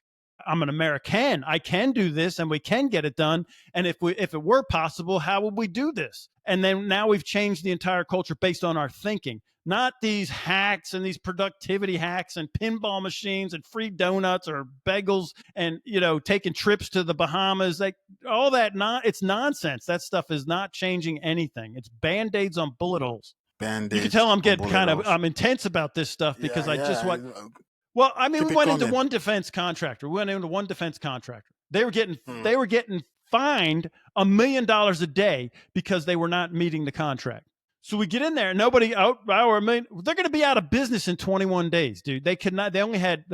I'm an American. I can do this and we can get it done. And if it were possible, how would we do this? And then now we've changed the entire culture based on our thinking, not these hacks and these productivity hacks and pinball machines and free donuts or bagels and, taking trips to the Bahamas. All that, it's nonsense. That stuff is not changing anything. It's Band-Aids on bullet holes. Band-Aids. You can tell I'm getting I'm intense about this stuff because we went into one defense contractor. They were getting fined $1 million a day because they were not meeting the contract. So we get in there, they're going to be out of business in 21 days, dude. They could not, they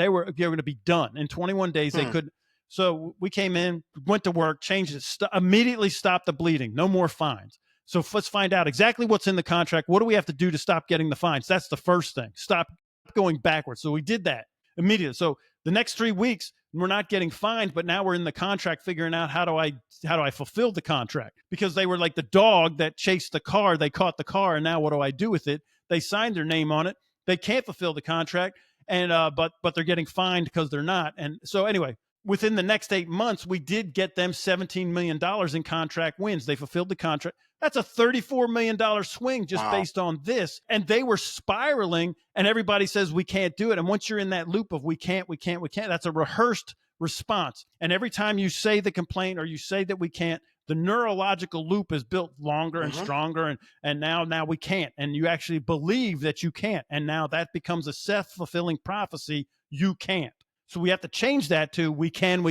were going to be done in 21 days. They couldn't. So we came in, went to work, changed it, immediately stopped the bleeding. No more fines. So let's find out exactly what's in the contract. What do we have to do to stop getting the fines? That's the first thing. Stop going backwards. So we did that immediately. So the next 3 weeks, we're not getting fined, but now we're in the contract figuring out how do I fulfill the contract? Because they were like the dog that chased the car. They caught the car, and now what do I do with it? They signed their name on it. They can't fulfill the contract, and but they're getting fined because they're not. And so anyway, within the next 8 months, we did get them $17 million in contract wins. They fulfilled the contract. That's a $34 million swing just based on this. And they were spiraling, and everybody says we can't do it. And once you're in that loop of we can't, that's a rehearsed response. And every time you say the complaint or you say that we can't, the neurological loop is built longer and stronger, and now we can't, and you actually believe that you can't, and now that becomes a self-fulfilling prophecy. You can't. So we have to change that to we can,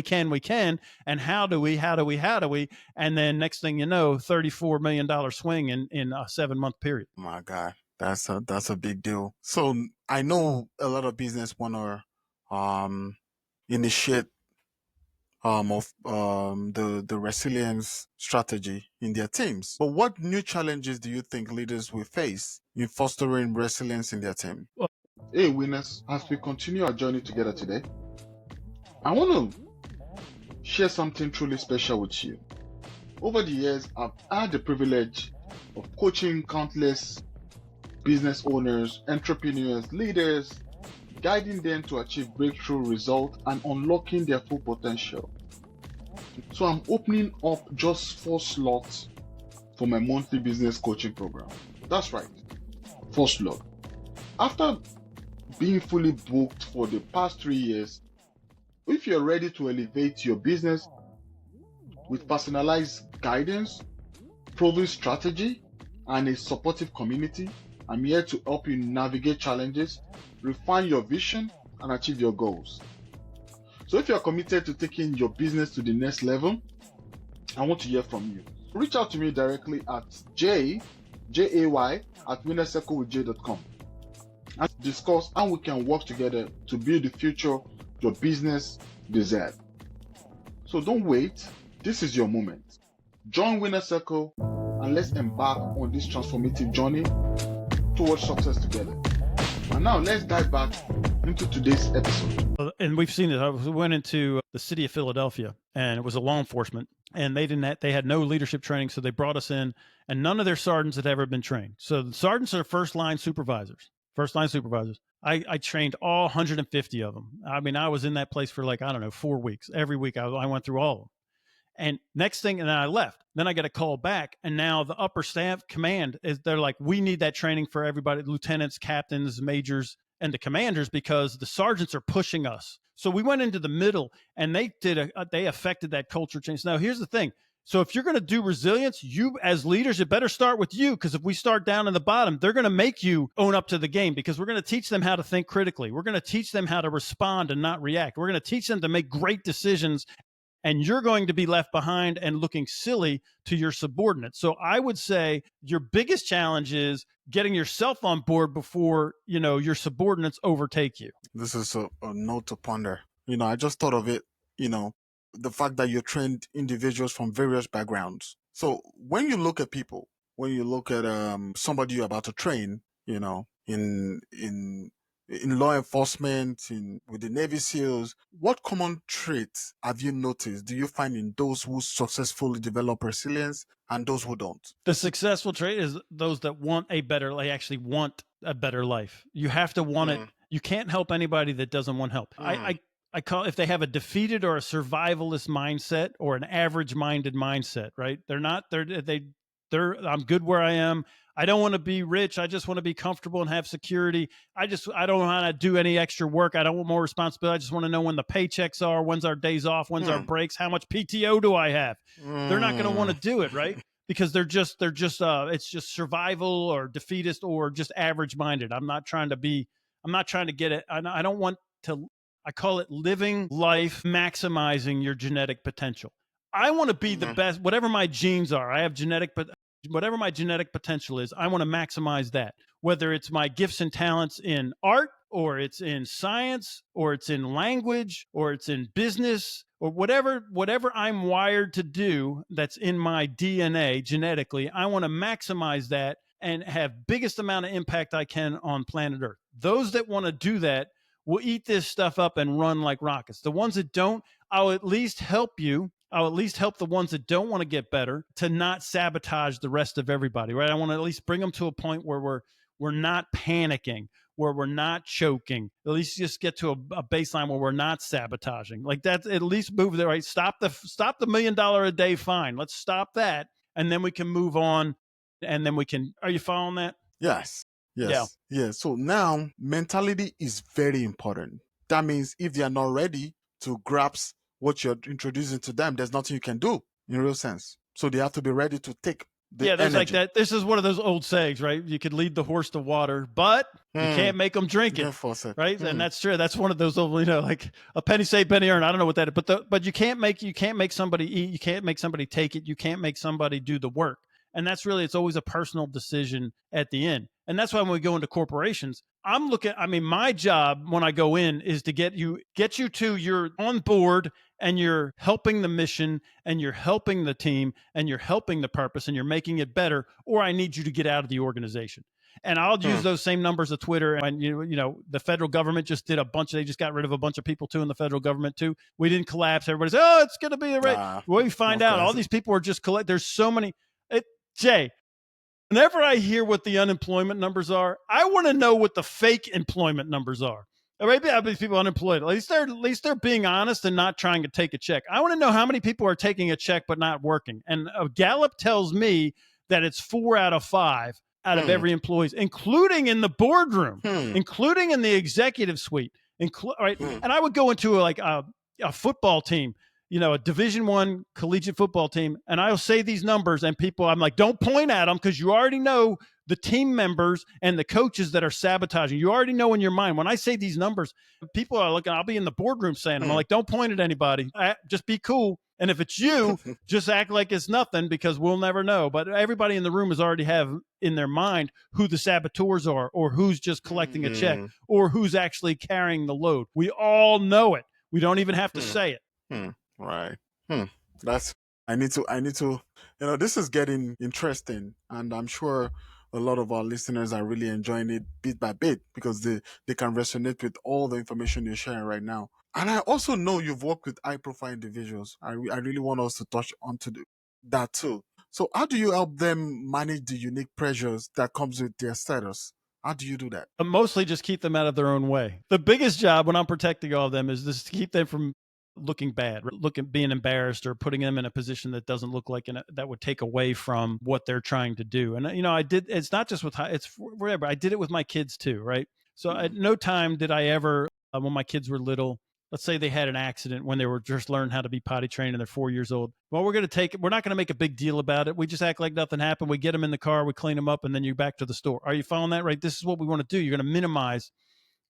and how do we? And then next thing you know, $34 million swing in a 7-month period. My God, that's a big deal. So I know a lot of business want to initiate the resilience strategy in their teams. But what new challenges do you think leaders will face in fostering resilience in their team? Hey, winners, as we continue our journey together today, I want to share something truly special with you. Over the years, I've had the privilege of coaching countless business owners, entrepreneurs, leaders, guiding them to achieve breakthrough results and unlocking their full potential. So I'm opening up just 4 slots for my monthly business coaching program. That's right, 4 slots. After being fully booked for the past 3 years, if you're ready to elevate your business with personalized guidance, proven strategy, and a supportive community, I'm here to help you navigate challenges, refine your vision, and achieve your goals. So if you're committed to taking your business to the next level, I want to hear from you. Reach out to me directly at jay@winnercirclewithj.com and discuss how we can work together to build the future your business deserves. So don't wait. This is your moment. Join Winner Circle and let's embark on this transformative journey towards success together. And now let's dive back into today's episode. And we've seen it. I went into the city of Philadelphia, and it was a law enforcement, and they had no leadership training, so they brought us in, and none of their sergeants had ever been trained. So the sergeants are first line supervisors. I trained all 150 of them. I mean, I was in that place for 4 weeks. Every week I went through all of them. And next thing, and then I left. Then I get a call back, and now the upper staff command they're like, we need that training for everybody, lieutenants, captains, majors, and the commanders, because the sergeants are pushing us. So we went into the middle, and they affected that culture change. Now, here's the thing. So if you're going to do resilience, you as leaders, it better start with you, because if we start down in the bottom, they're going to make you own up to the game, because we're going to teach them how to think critically. We're going to teach them how to respond and not react. We're going to teach them to make great decisions, and you're going to be left behind and looking silly to your subordinates. So I would say your biggest challenge is getting yourself on board before, your subordinates overtake you. This is a note to ponder. I just thought of it, the fact that you trained individuals from various backgrounds. So when you look at people, when you look at somebody you're about to train, in law enforcement, with the Navy SEALs, what common traits have you noticed do you find in those who successfully develop resilience and those who don't? The successful trait is those that actually want a better life. You have to want it. You can't help anybody that doesn't want help. I call, if they have a defeated or a survivalist mindset or an average-minded mindset, right? I'm good where I am. I don't want to be rich. I just want to be comfortable and have security. I don't want to do any extra work. I don't want more responsibility. I just want to know when the paychecks are, when's our days off, when's our breaks, how much PTO do I have? They're not going to want to do it, right? Because it's just survival or defeatist or just average minded. I'm not trying to get it. I don't want to, I call it living life, maximizing your genetic potential. I want to be the best, whatever my genes are. I have whatever my genetic potential is, I want to maximize that. Whether it's my gifts and talents in art, or it's in science, or it's in language, or it's in business, or whatever I'm wired to do that's in my DNA genetically, I want to maximize that and have biggest amount of impact I can on planet Earth. Those that want to do that will eat this stuff up and run like rockets. The ones that don't, I'll at least help you. I'll at least help the ones that don't want to get better to not sabotage the rest of everybody, right? I want to at least bring them to a point where we're not panicking, where we're not choking. At least just get to a baseline where we're not sabotaging. Like that, at least move there, right? Stop the $1 million a day fine. Let's stop that, and then we can move on, and then we can. Are you following that? Yes. Yeah. So now mentality is very important. That means if they are not ready to grasp what you're introducing to them, there's nothing you can do in real sense. So they have to be ready to take the Yeah, there's energy. like that. This is one of those old sayings, right? You could lead the horse to water, but you can't make them drink You it, can't force it. right? And that's true. That's one of those old, like a penny saved, penny earned. I don't know what that is, but you can't make somebody eat. You can't make somebody take it. You can't make somebody do the work. And that's really, it's always a personal decision at the end. And that's why when we go into corporations, my job when I go in is to get you to you're on board and you're helping the mission and you're helping the team and you're helping the purpose and you're making it better, or I need you to get out of the organization. And I'll use those same numbers of Twitter. And the federal government just did they just got rid of a bunch of people too in the federal government too. We didn't collapse. Everybody's, it's going to be right. We find out all these people are just there's so many. Jay, whenever I hear what the unemployment numbers are, I want to know what the fake employment numbers are. Maybe these people unemployed. At least they're being honest and not trying to take a check. I want to know how many people are taking a check but not working. And Gallup tells me that it's 4 out of 5 out of every employee, including in the boardroom, including in the executive suite. Right? And I would go into a football team, a Division I collegiate football team, and I'll say these numbers, and people, I'm like, don't point at them because you already know the team members and the coaches that are sabotaging. You already know in your mind. When I say these numbers, people are looking, I'll be in the boardroom saying, I'm like, don't point at anybody. Just be cool. And if it's you, just act like it's nothing because we'll never know. But everybody in the room has already have in their mind who the saboteurs are or who's just collecting a check or who's actually carrying the load. We all know it. We don't even have to say it. Right. I need to, this is getting interesting, and I'm sure a lot of our listeners are really enjoying it bit by bit because they can resonate with all the information you're sharing right now. And I also know you've worked with high profile individuals. I really want us to touch onto that too. So how do you help them manage the unique pressures that comes with their status? How do you do that? Mostly just keep them out of their own way. The biggest job when I'm protecting all of them is just to keep them from looking bad, being embarrassed or putting them in a position that doesn't look like that would take away from what they're trying to do. And, it's not just it's whatever. I did it with my kids too, right? So at no time did I ever, when my kids were little, let's say they had an accident when they were just learning how to be potty trained and they're 4 years old. Well, we're not going to make a big deal about it. We just act like nothing happened. We get them in the car, we clean them up, and then you're back to the store. Are you following that, right? This is what we want to do. You're going to minimize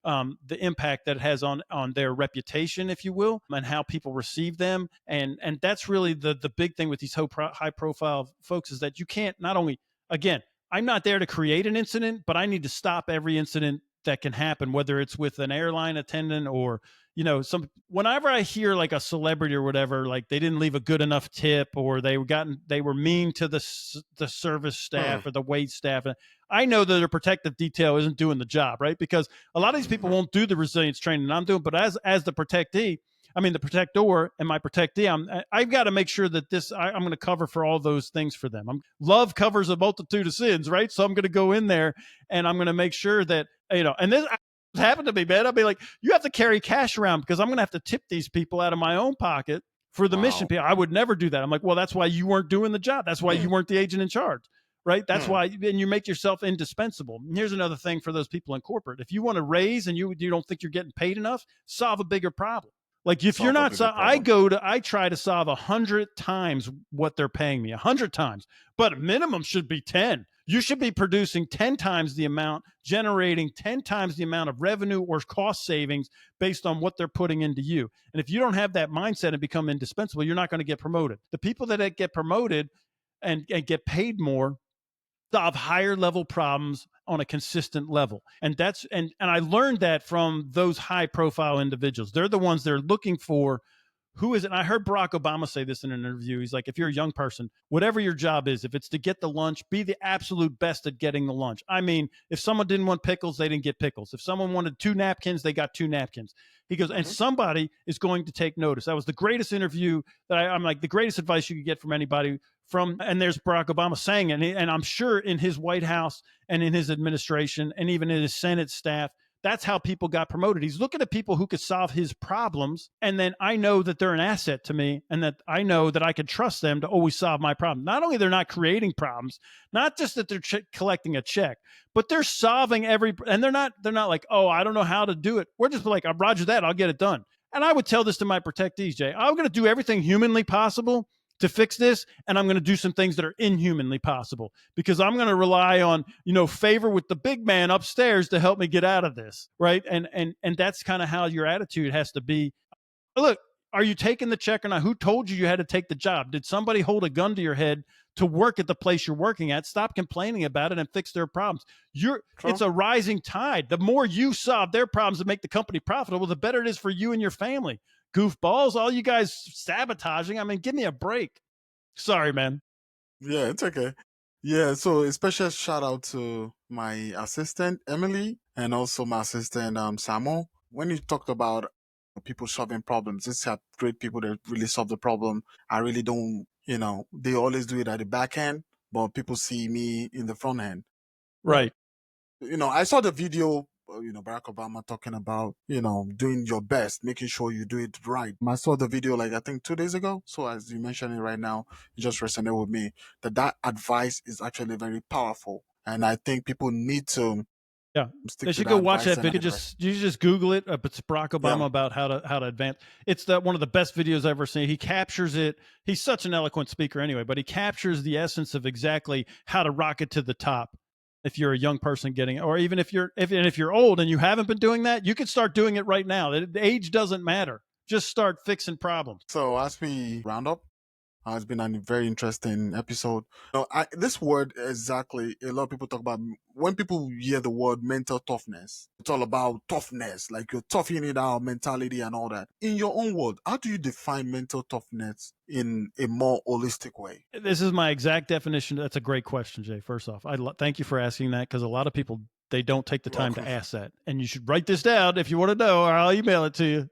the impact that it has on their reputation, if you will, and how people receive them. And that's really the big thing with these high profile folks is that you can't not only, again, I'm not there to create an incident, but I need to stop every incident that can happen, whether it's with an airline attendant or, whenever I hear like a celebrity or whatever, like they didn't leave a good enough tip or they were mean to the service staff or the wait staff. I know that their protective detail isn't doing the job, right? Because a lot of these people won't do the resilience training I'm doing, but as the protectee, the protector and my protectee, I've got to make sure that I'm going to cover for all those things for them. Love covers a multitude of sins, right? So I'm going to go in there and I'm going to make sure that, and this happened to me, man. I'll be like, you have to carry cash around because I'm going to have to tip these people out of my own pocket for the mission. I would never do that. I'm like, well, that's why you weren't doing the job. That's why you weren't the agent in charge. Right. That's why. And you make yourself indispensable. And here's another thing for those people in corporate. If you want to raise and you don't think you're getting paid enough, solve a bigger problem. Like if you're not, I try to solve 100 times what they're paying me, 100 times, but minimum should be 10. You should be producing 10 times the amount, generating 10 times the amount of revenue or cost savings based on what they're putting into you. And if you don't have that mindset and become indispensable, you're not going to get promoted. The people that get promoted and get paid more solve higher level problems on a consistent level. And I learned that from those high profile individuals. They're the ones they're looking for. Who is it? And I heard Barack Obama say this in an interview. He's like, if you're a young person, whatever your job is, if it's to get the lunch, be the absolute best at getting the lunch. If someone didn't want pickles, they didn't get pickles. If someone wanted 2 napkins, they got 2 napkins. He goes, and somebody is going to take notice. That was the greatest interview that I'm like, the greatest advice you could get from anybody and there's Barack Obama saying it. And I'm sure in his White House and in his administration and even in his Senate staff, that's how people got promoted. He's looking at people who could solve his problems. And then I know that they're an asset to me and that I know that I can trust them to always solve my problem. Not only they're not creating problems, not just that they're collecting a check, but they're solving and they're not like, oh, I don't know how to do it. We're just like, Roger that, I'll get it done. And I would tell this to my protectees, Jay, I'm going to do everything humanly possible to fix this, and I'm going to do some things that are inhumanly possible because I'm going to rely on, favor with the big man upstairs to help me get out of this, right? And that's kind of how your attitude has to be. Look, are you taking the check or not? Who told you had to take the job? Did somebody hold a gun to your head to work at the place you're working at? Stop complaining about it and fix their problems. It's a rising tide. The more you solve their problems and make the company profitable, the better it is for you and your family. Goofballs, all you guys sabotaging. I mean, give me a break. Sorry, man. Yeah, it's okay. Yeah, so a special shout out to my assistant Emily and also my assistant Samuel. When you talked about people solving problems, these are great people that really solve the problem. I really don't, they always do it at the back end, but people see me in the front end. Right. I saw the video, Barack Obama talking about, doing your best, making sure you do it right. I saw the video, I think 2 days ago. So as you mentioned it right now, it just resonated with me that advice is actually very powerful. And I think people need to they should go watch that video. You just Google it. It's Barack Obama about how to advance. It's one of the best videos I've ever seen. He captures it. He's such an eloquent speaker anyway, but he captures the essence of exactly how to rocket to the top. If you're a young person or even if you're old and you haven't been doing that, you can start doing it right now. The age doesn't matter. Just start fixing problems. So as we round up, it's been a very interesting episode. This word exactly, a lot of people talk about, when people hear the word mental toughness, it's all about toughness, like you're toughing it out, mentality and all that. In your own word, how do you define mental toughness in a more holistic way? This is my exact definition. That's a great question, Jay. First off, thank you for asking that, because a lot of people, they don't take the time to ask that. And you should write this down if you want to know, or I'll email it to you.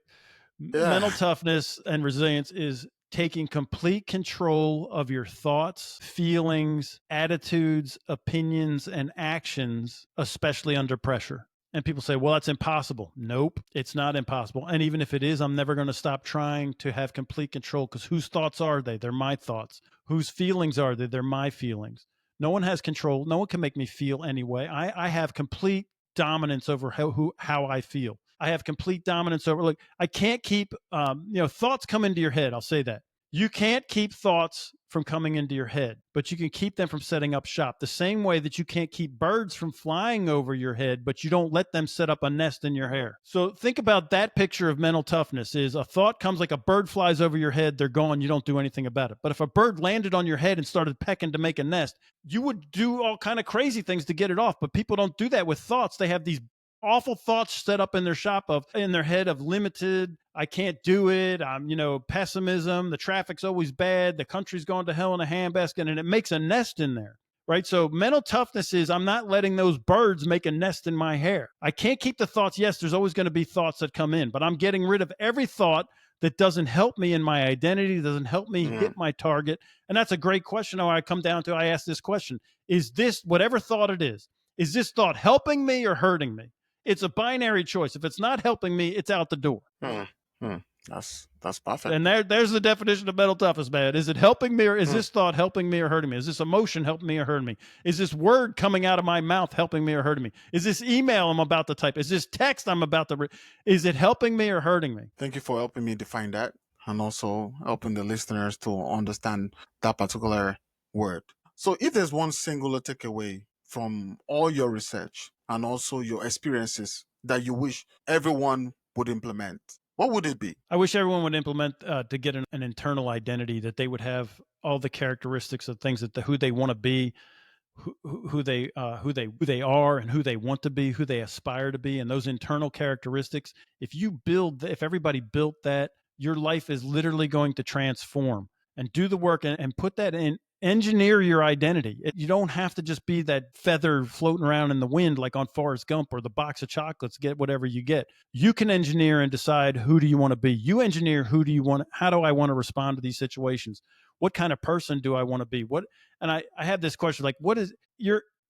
Yeah. Mental toughness and resilience is taking complete control of your thoughts, feelings, attitudes, opinions, and actions, especially under pressure. And people say, well, that's impossible. Nope, it's not impossible. And even if it is, I'm never going to stop trying to have complete control, because whose thoughts are they? They're my thoughts. Whose feelings are they? They're my feelings. No one has control. No one can make me feel any way. I have complete dominance over how I feel. I have complete dominance over, look, I can't keep, thoughts come into your head. I'll say that. You can't keep thoughts from coming into your head, but you can keep them from setting up shop. The same way that you can't keep birds from flying over your head, but you don't let them set up a nest in your hair. So think about that picture of mental toughness. Is a thought comes like a bird flies over your head, they're gone, you don't do anything about it. But if a bird landed on your head and started pecking to make a nest, you would do all kind of crazy things to get it off. But people don't do that with thoughts. They have these awful thoughts set up in their head of limited, I can't do it, pessimism, the traffic's always bad, the country's going to hell in a handbasket, and it makes a nest in there, right? So mental toughness is, I'm not letting those birds make a nest in my hair. I can't keep the thoughts. Yes, there's always going to be thoughts that come in, but I'm getting rid of every thought that doesn't help me in my identity, doesn't help me hit my target. And that's a great question. I ask this question: is this, whatever thought it is this thought helping me or hurting me? It's a binary choice. If it's not helping me, it's out the door. That's perfect. And there's the definition of mental toughness, man. Is it helping me, or is this thought helping me or hurting me? Is this emotion helping me or hurting me? Is this word coming out of my mouth helping me or hurting me? Is this email I'm about to type? Is this text I'm about to is it helping me or hurting me? Thank you for helping me define that, and also helping the listeners to understand that particular word. So if there's one singular takeaway from all your research and also your experiences that you wish everyone would implement, what would it be? I wish everyone would implement to get an internal identity, that they would have all the characteristics of things that who they want to be, who they are, and who they want to be, who they aspire to be, and those internal characteristics. If everybody built that, your life is literally going to transform. And do the work and put that in. Engineer your identity. You don't have to just be that feather floating around in the wind like on Forrest Gump, or the box of chocolates, get whatever you get. You can engineer and decide, who do you want to be? You engineer, how do I want to respond to these situations? What kind of person do I want to be? And I have this question, like,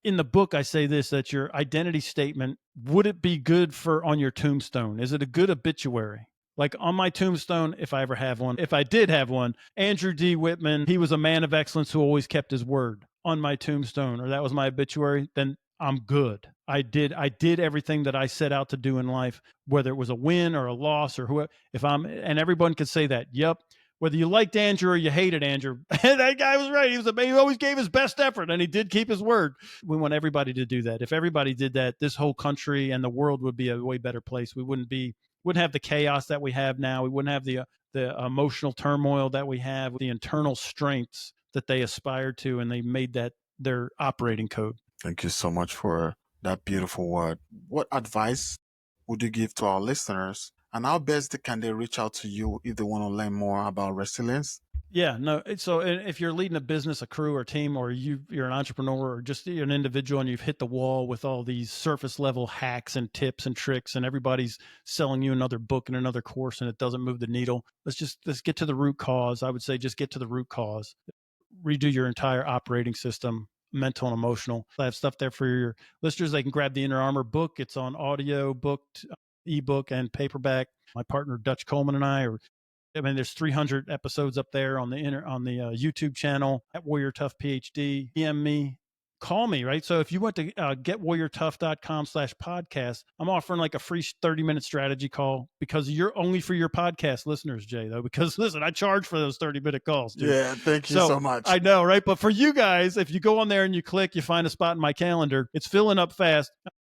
in the book, I say this, that your identity statement, would it be good on your tombstone? Is it a good obituary? Like on my tombstone, if I ever have one, if I did have one, Andrew D. Wittman, he was a man of excellence who always kept his word, on my tombstone, or that was my obituary, then I'm good. I did everything that I set out to do in life, whether it was a win or a loss or whoever. And everyone could say that, yep. whether you liked Andrew or you hated Andrew, that guy was right. He always gave his best effort, and he did keep his word. We want everybody to do that. If everybody did that, this whole country and the world would be a way better place. We wouldn't have the chaos that we have now. We wouldn't have the emotional turmoil that we have, the internal strengths that they aspired to, and they made that their operating code. Thank you so much for that beautiful word. What advice would you give to our listeners, and how best can they reach out to you if they want to learn more about resilience? Yeah, no. So if you're leading a business, a crew or team, or you're an entrepreneur or just you're an individual and you've hit the wall with all these surface level hacks and tips and tricks, and everybody's selling you another book and another course and it doesn't move the needle, let's get to the root cause. I would say just get to the root cause. Redo your entire operating system, mental and emotional. I have stuff there for your listeners. They can grab the Inner Armor book. It's on audio, booked, ebook, and paperback. My partner Dutch Coleman and there's 300 episodes up there on the YouTube channel at Warrior Tough PhD. DM me, call me, right? So if you went to getwarriortough.com/podcast, I'm offering like a free 30-minute strategy call because you're only for your podcast listeners, Jay, though, because listen, I charge for those 30-minute calls, dude. Yeah, thank you so much. I know, right? But for you guys, if you go on there and you click, you find a spot in my calendar. It's filling up fast,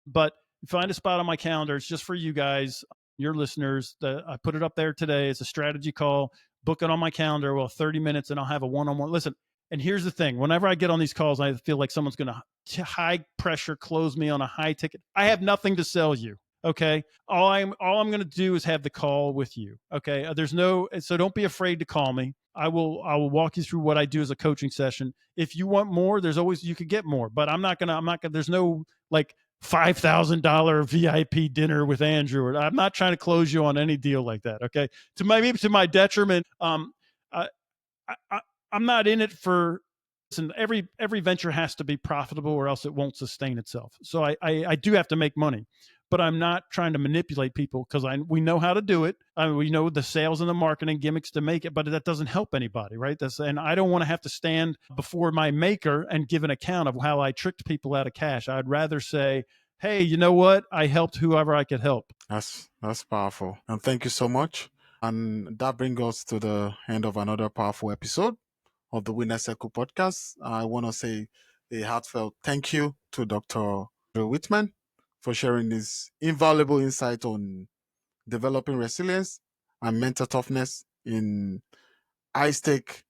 but you find a spot on my calendar. It's just for you guys, your listeners. I put it up there today. It's a strategy call. Book it on my calendar. Well, 30 minutes and I'll have a one-on-one. Listen, and here's the thing. Whenever I get on these calls, I feel like someone's going to high pressure close me on a high ticket. I have nothing to sell you. Okay. All I'm going to do is have the call with you. Okay. So don't be afraid to call me. I will walk you through what I do as a coaching session. If you want more, you could get more, but I'm not going to, there's no like $5,000 VIP dinner with Andrew. I'm not trying to close you on any deal like that. Okay. To my detriment. I'm not in it for, listen, every venture has to be profitable or else it won't sustain itself. So I do have to make money, but I'm not trying to manipulate people because we know how to do it. We know the sales and the marketing gimmicks to make it, but that doesn't help anybody, right? And I don't want to have to stand before my maker and give an account of how I tricked people out of cash. I'd rather say, hey, you know what? I helped whoever I could help. That's powerful. And thank you so much. And that brings us to the end of another powerful episode of the Winner Circle podcast. I want to say a heartfelt thank you to Dr. Wittman for sharing this invaluable insight on developing resilience and mental toughness in high-stake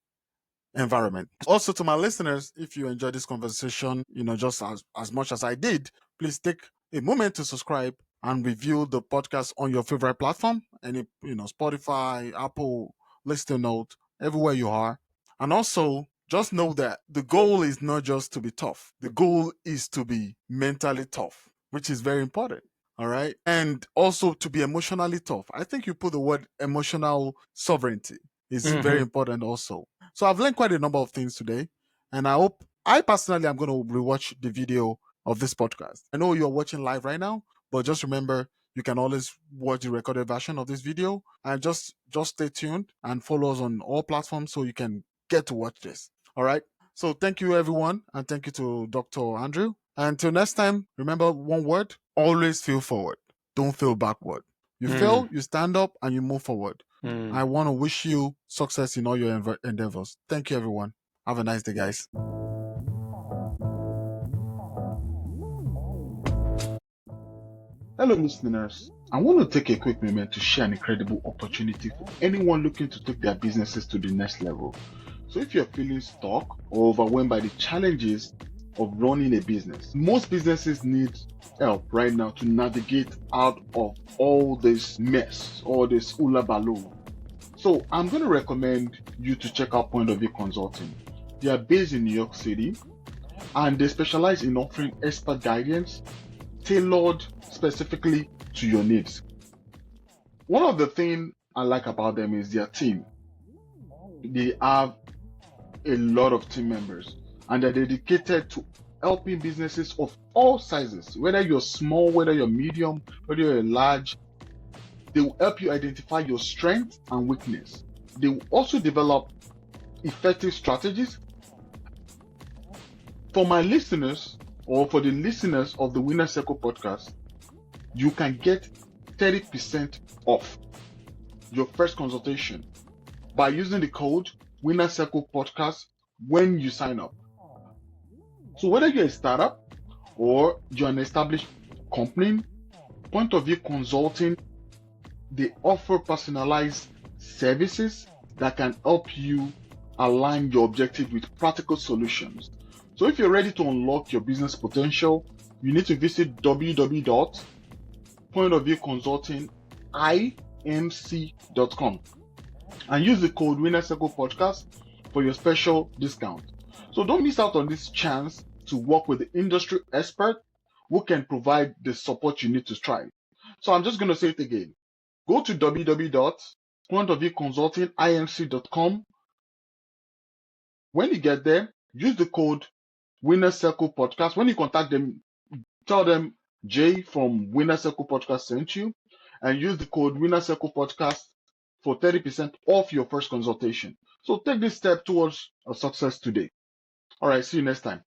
environment. Also, to my listeners, if you enjoyed this conversation, just as much as I did, please take a moment to subscribe and review the podcast on your favorite platform, Spotify, Apple, Listen Note, everywhere you are. And also, just know that the goal is not just to be tough. The goal is to be mentally tough, which is very important. All right. And also to be emotionally tough. I think you put the word emotional sovereignty is very important also. So I've learned quite a number of things today. And I personally am going to rewatch the video of this podcast. I know you're watching live right now, but just remember, you can always watch the recorded version of this video. And just stay tuned and follow us on all platforms so you can get to watch this. All right. So thank you, everyone. And thank you to Dr. Andrew. And until next time, remember one word, always feel forward. Don't feel backward. You fail, you stand up, and you move forward. I want to wish you success in all your endeavors. Thank you, everyone. Have a nice day, guys. Hello, listeners. I want to take a quick moment to share an incredible opportunity for anyone looking to take their businesses to the next level. So if you're feeling stuck or overwhelmed by the challenges of running a business, most businesses need help right now to navigate out of all this mess, all this hula baloo. So I'm going to recommend you to check out Point of View Consulting. They are based in New York City and they specialize in offering expert guidance tailored specifically to your needs. One of the things I like about them is their team. They have a lot of team members and they're dedicated to helping businesses of all sizes, whether you're small, whether you're medium, whether you're large. They will help you identify your strengths and weakness. They will also develop effective strategies. For my listeners, or for the listeners of the Winner Circle podcast, you can get 30% off your first consultation by using the code Winner Circle Podcast when you sign up. So whether you're a startup or you're an established company, Point of View Consulting, they offer personalized services that can help you align your objective with practical solutions. So if you're ready to unlock your business potential, you need to visit www.pointofviewconsultingimc.com and use the code Winner Circle Podcast for your special discount. So don't miss out on this chance to work with the industry expert who can provide the support you need to strive. So I'm just going to say it again. Go to www.pointofviewconsultingimc.com. When you get there, use the code Winner Circle Podcast. When you contact them, tell them Jay from Winner Circle Podcast sent you, and use the code Winner Circle Podcast for 30% off your first consultation. So take this step towards a success today. All right, see you next time.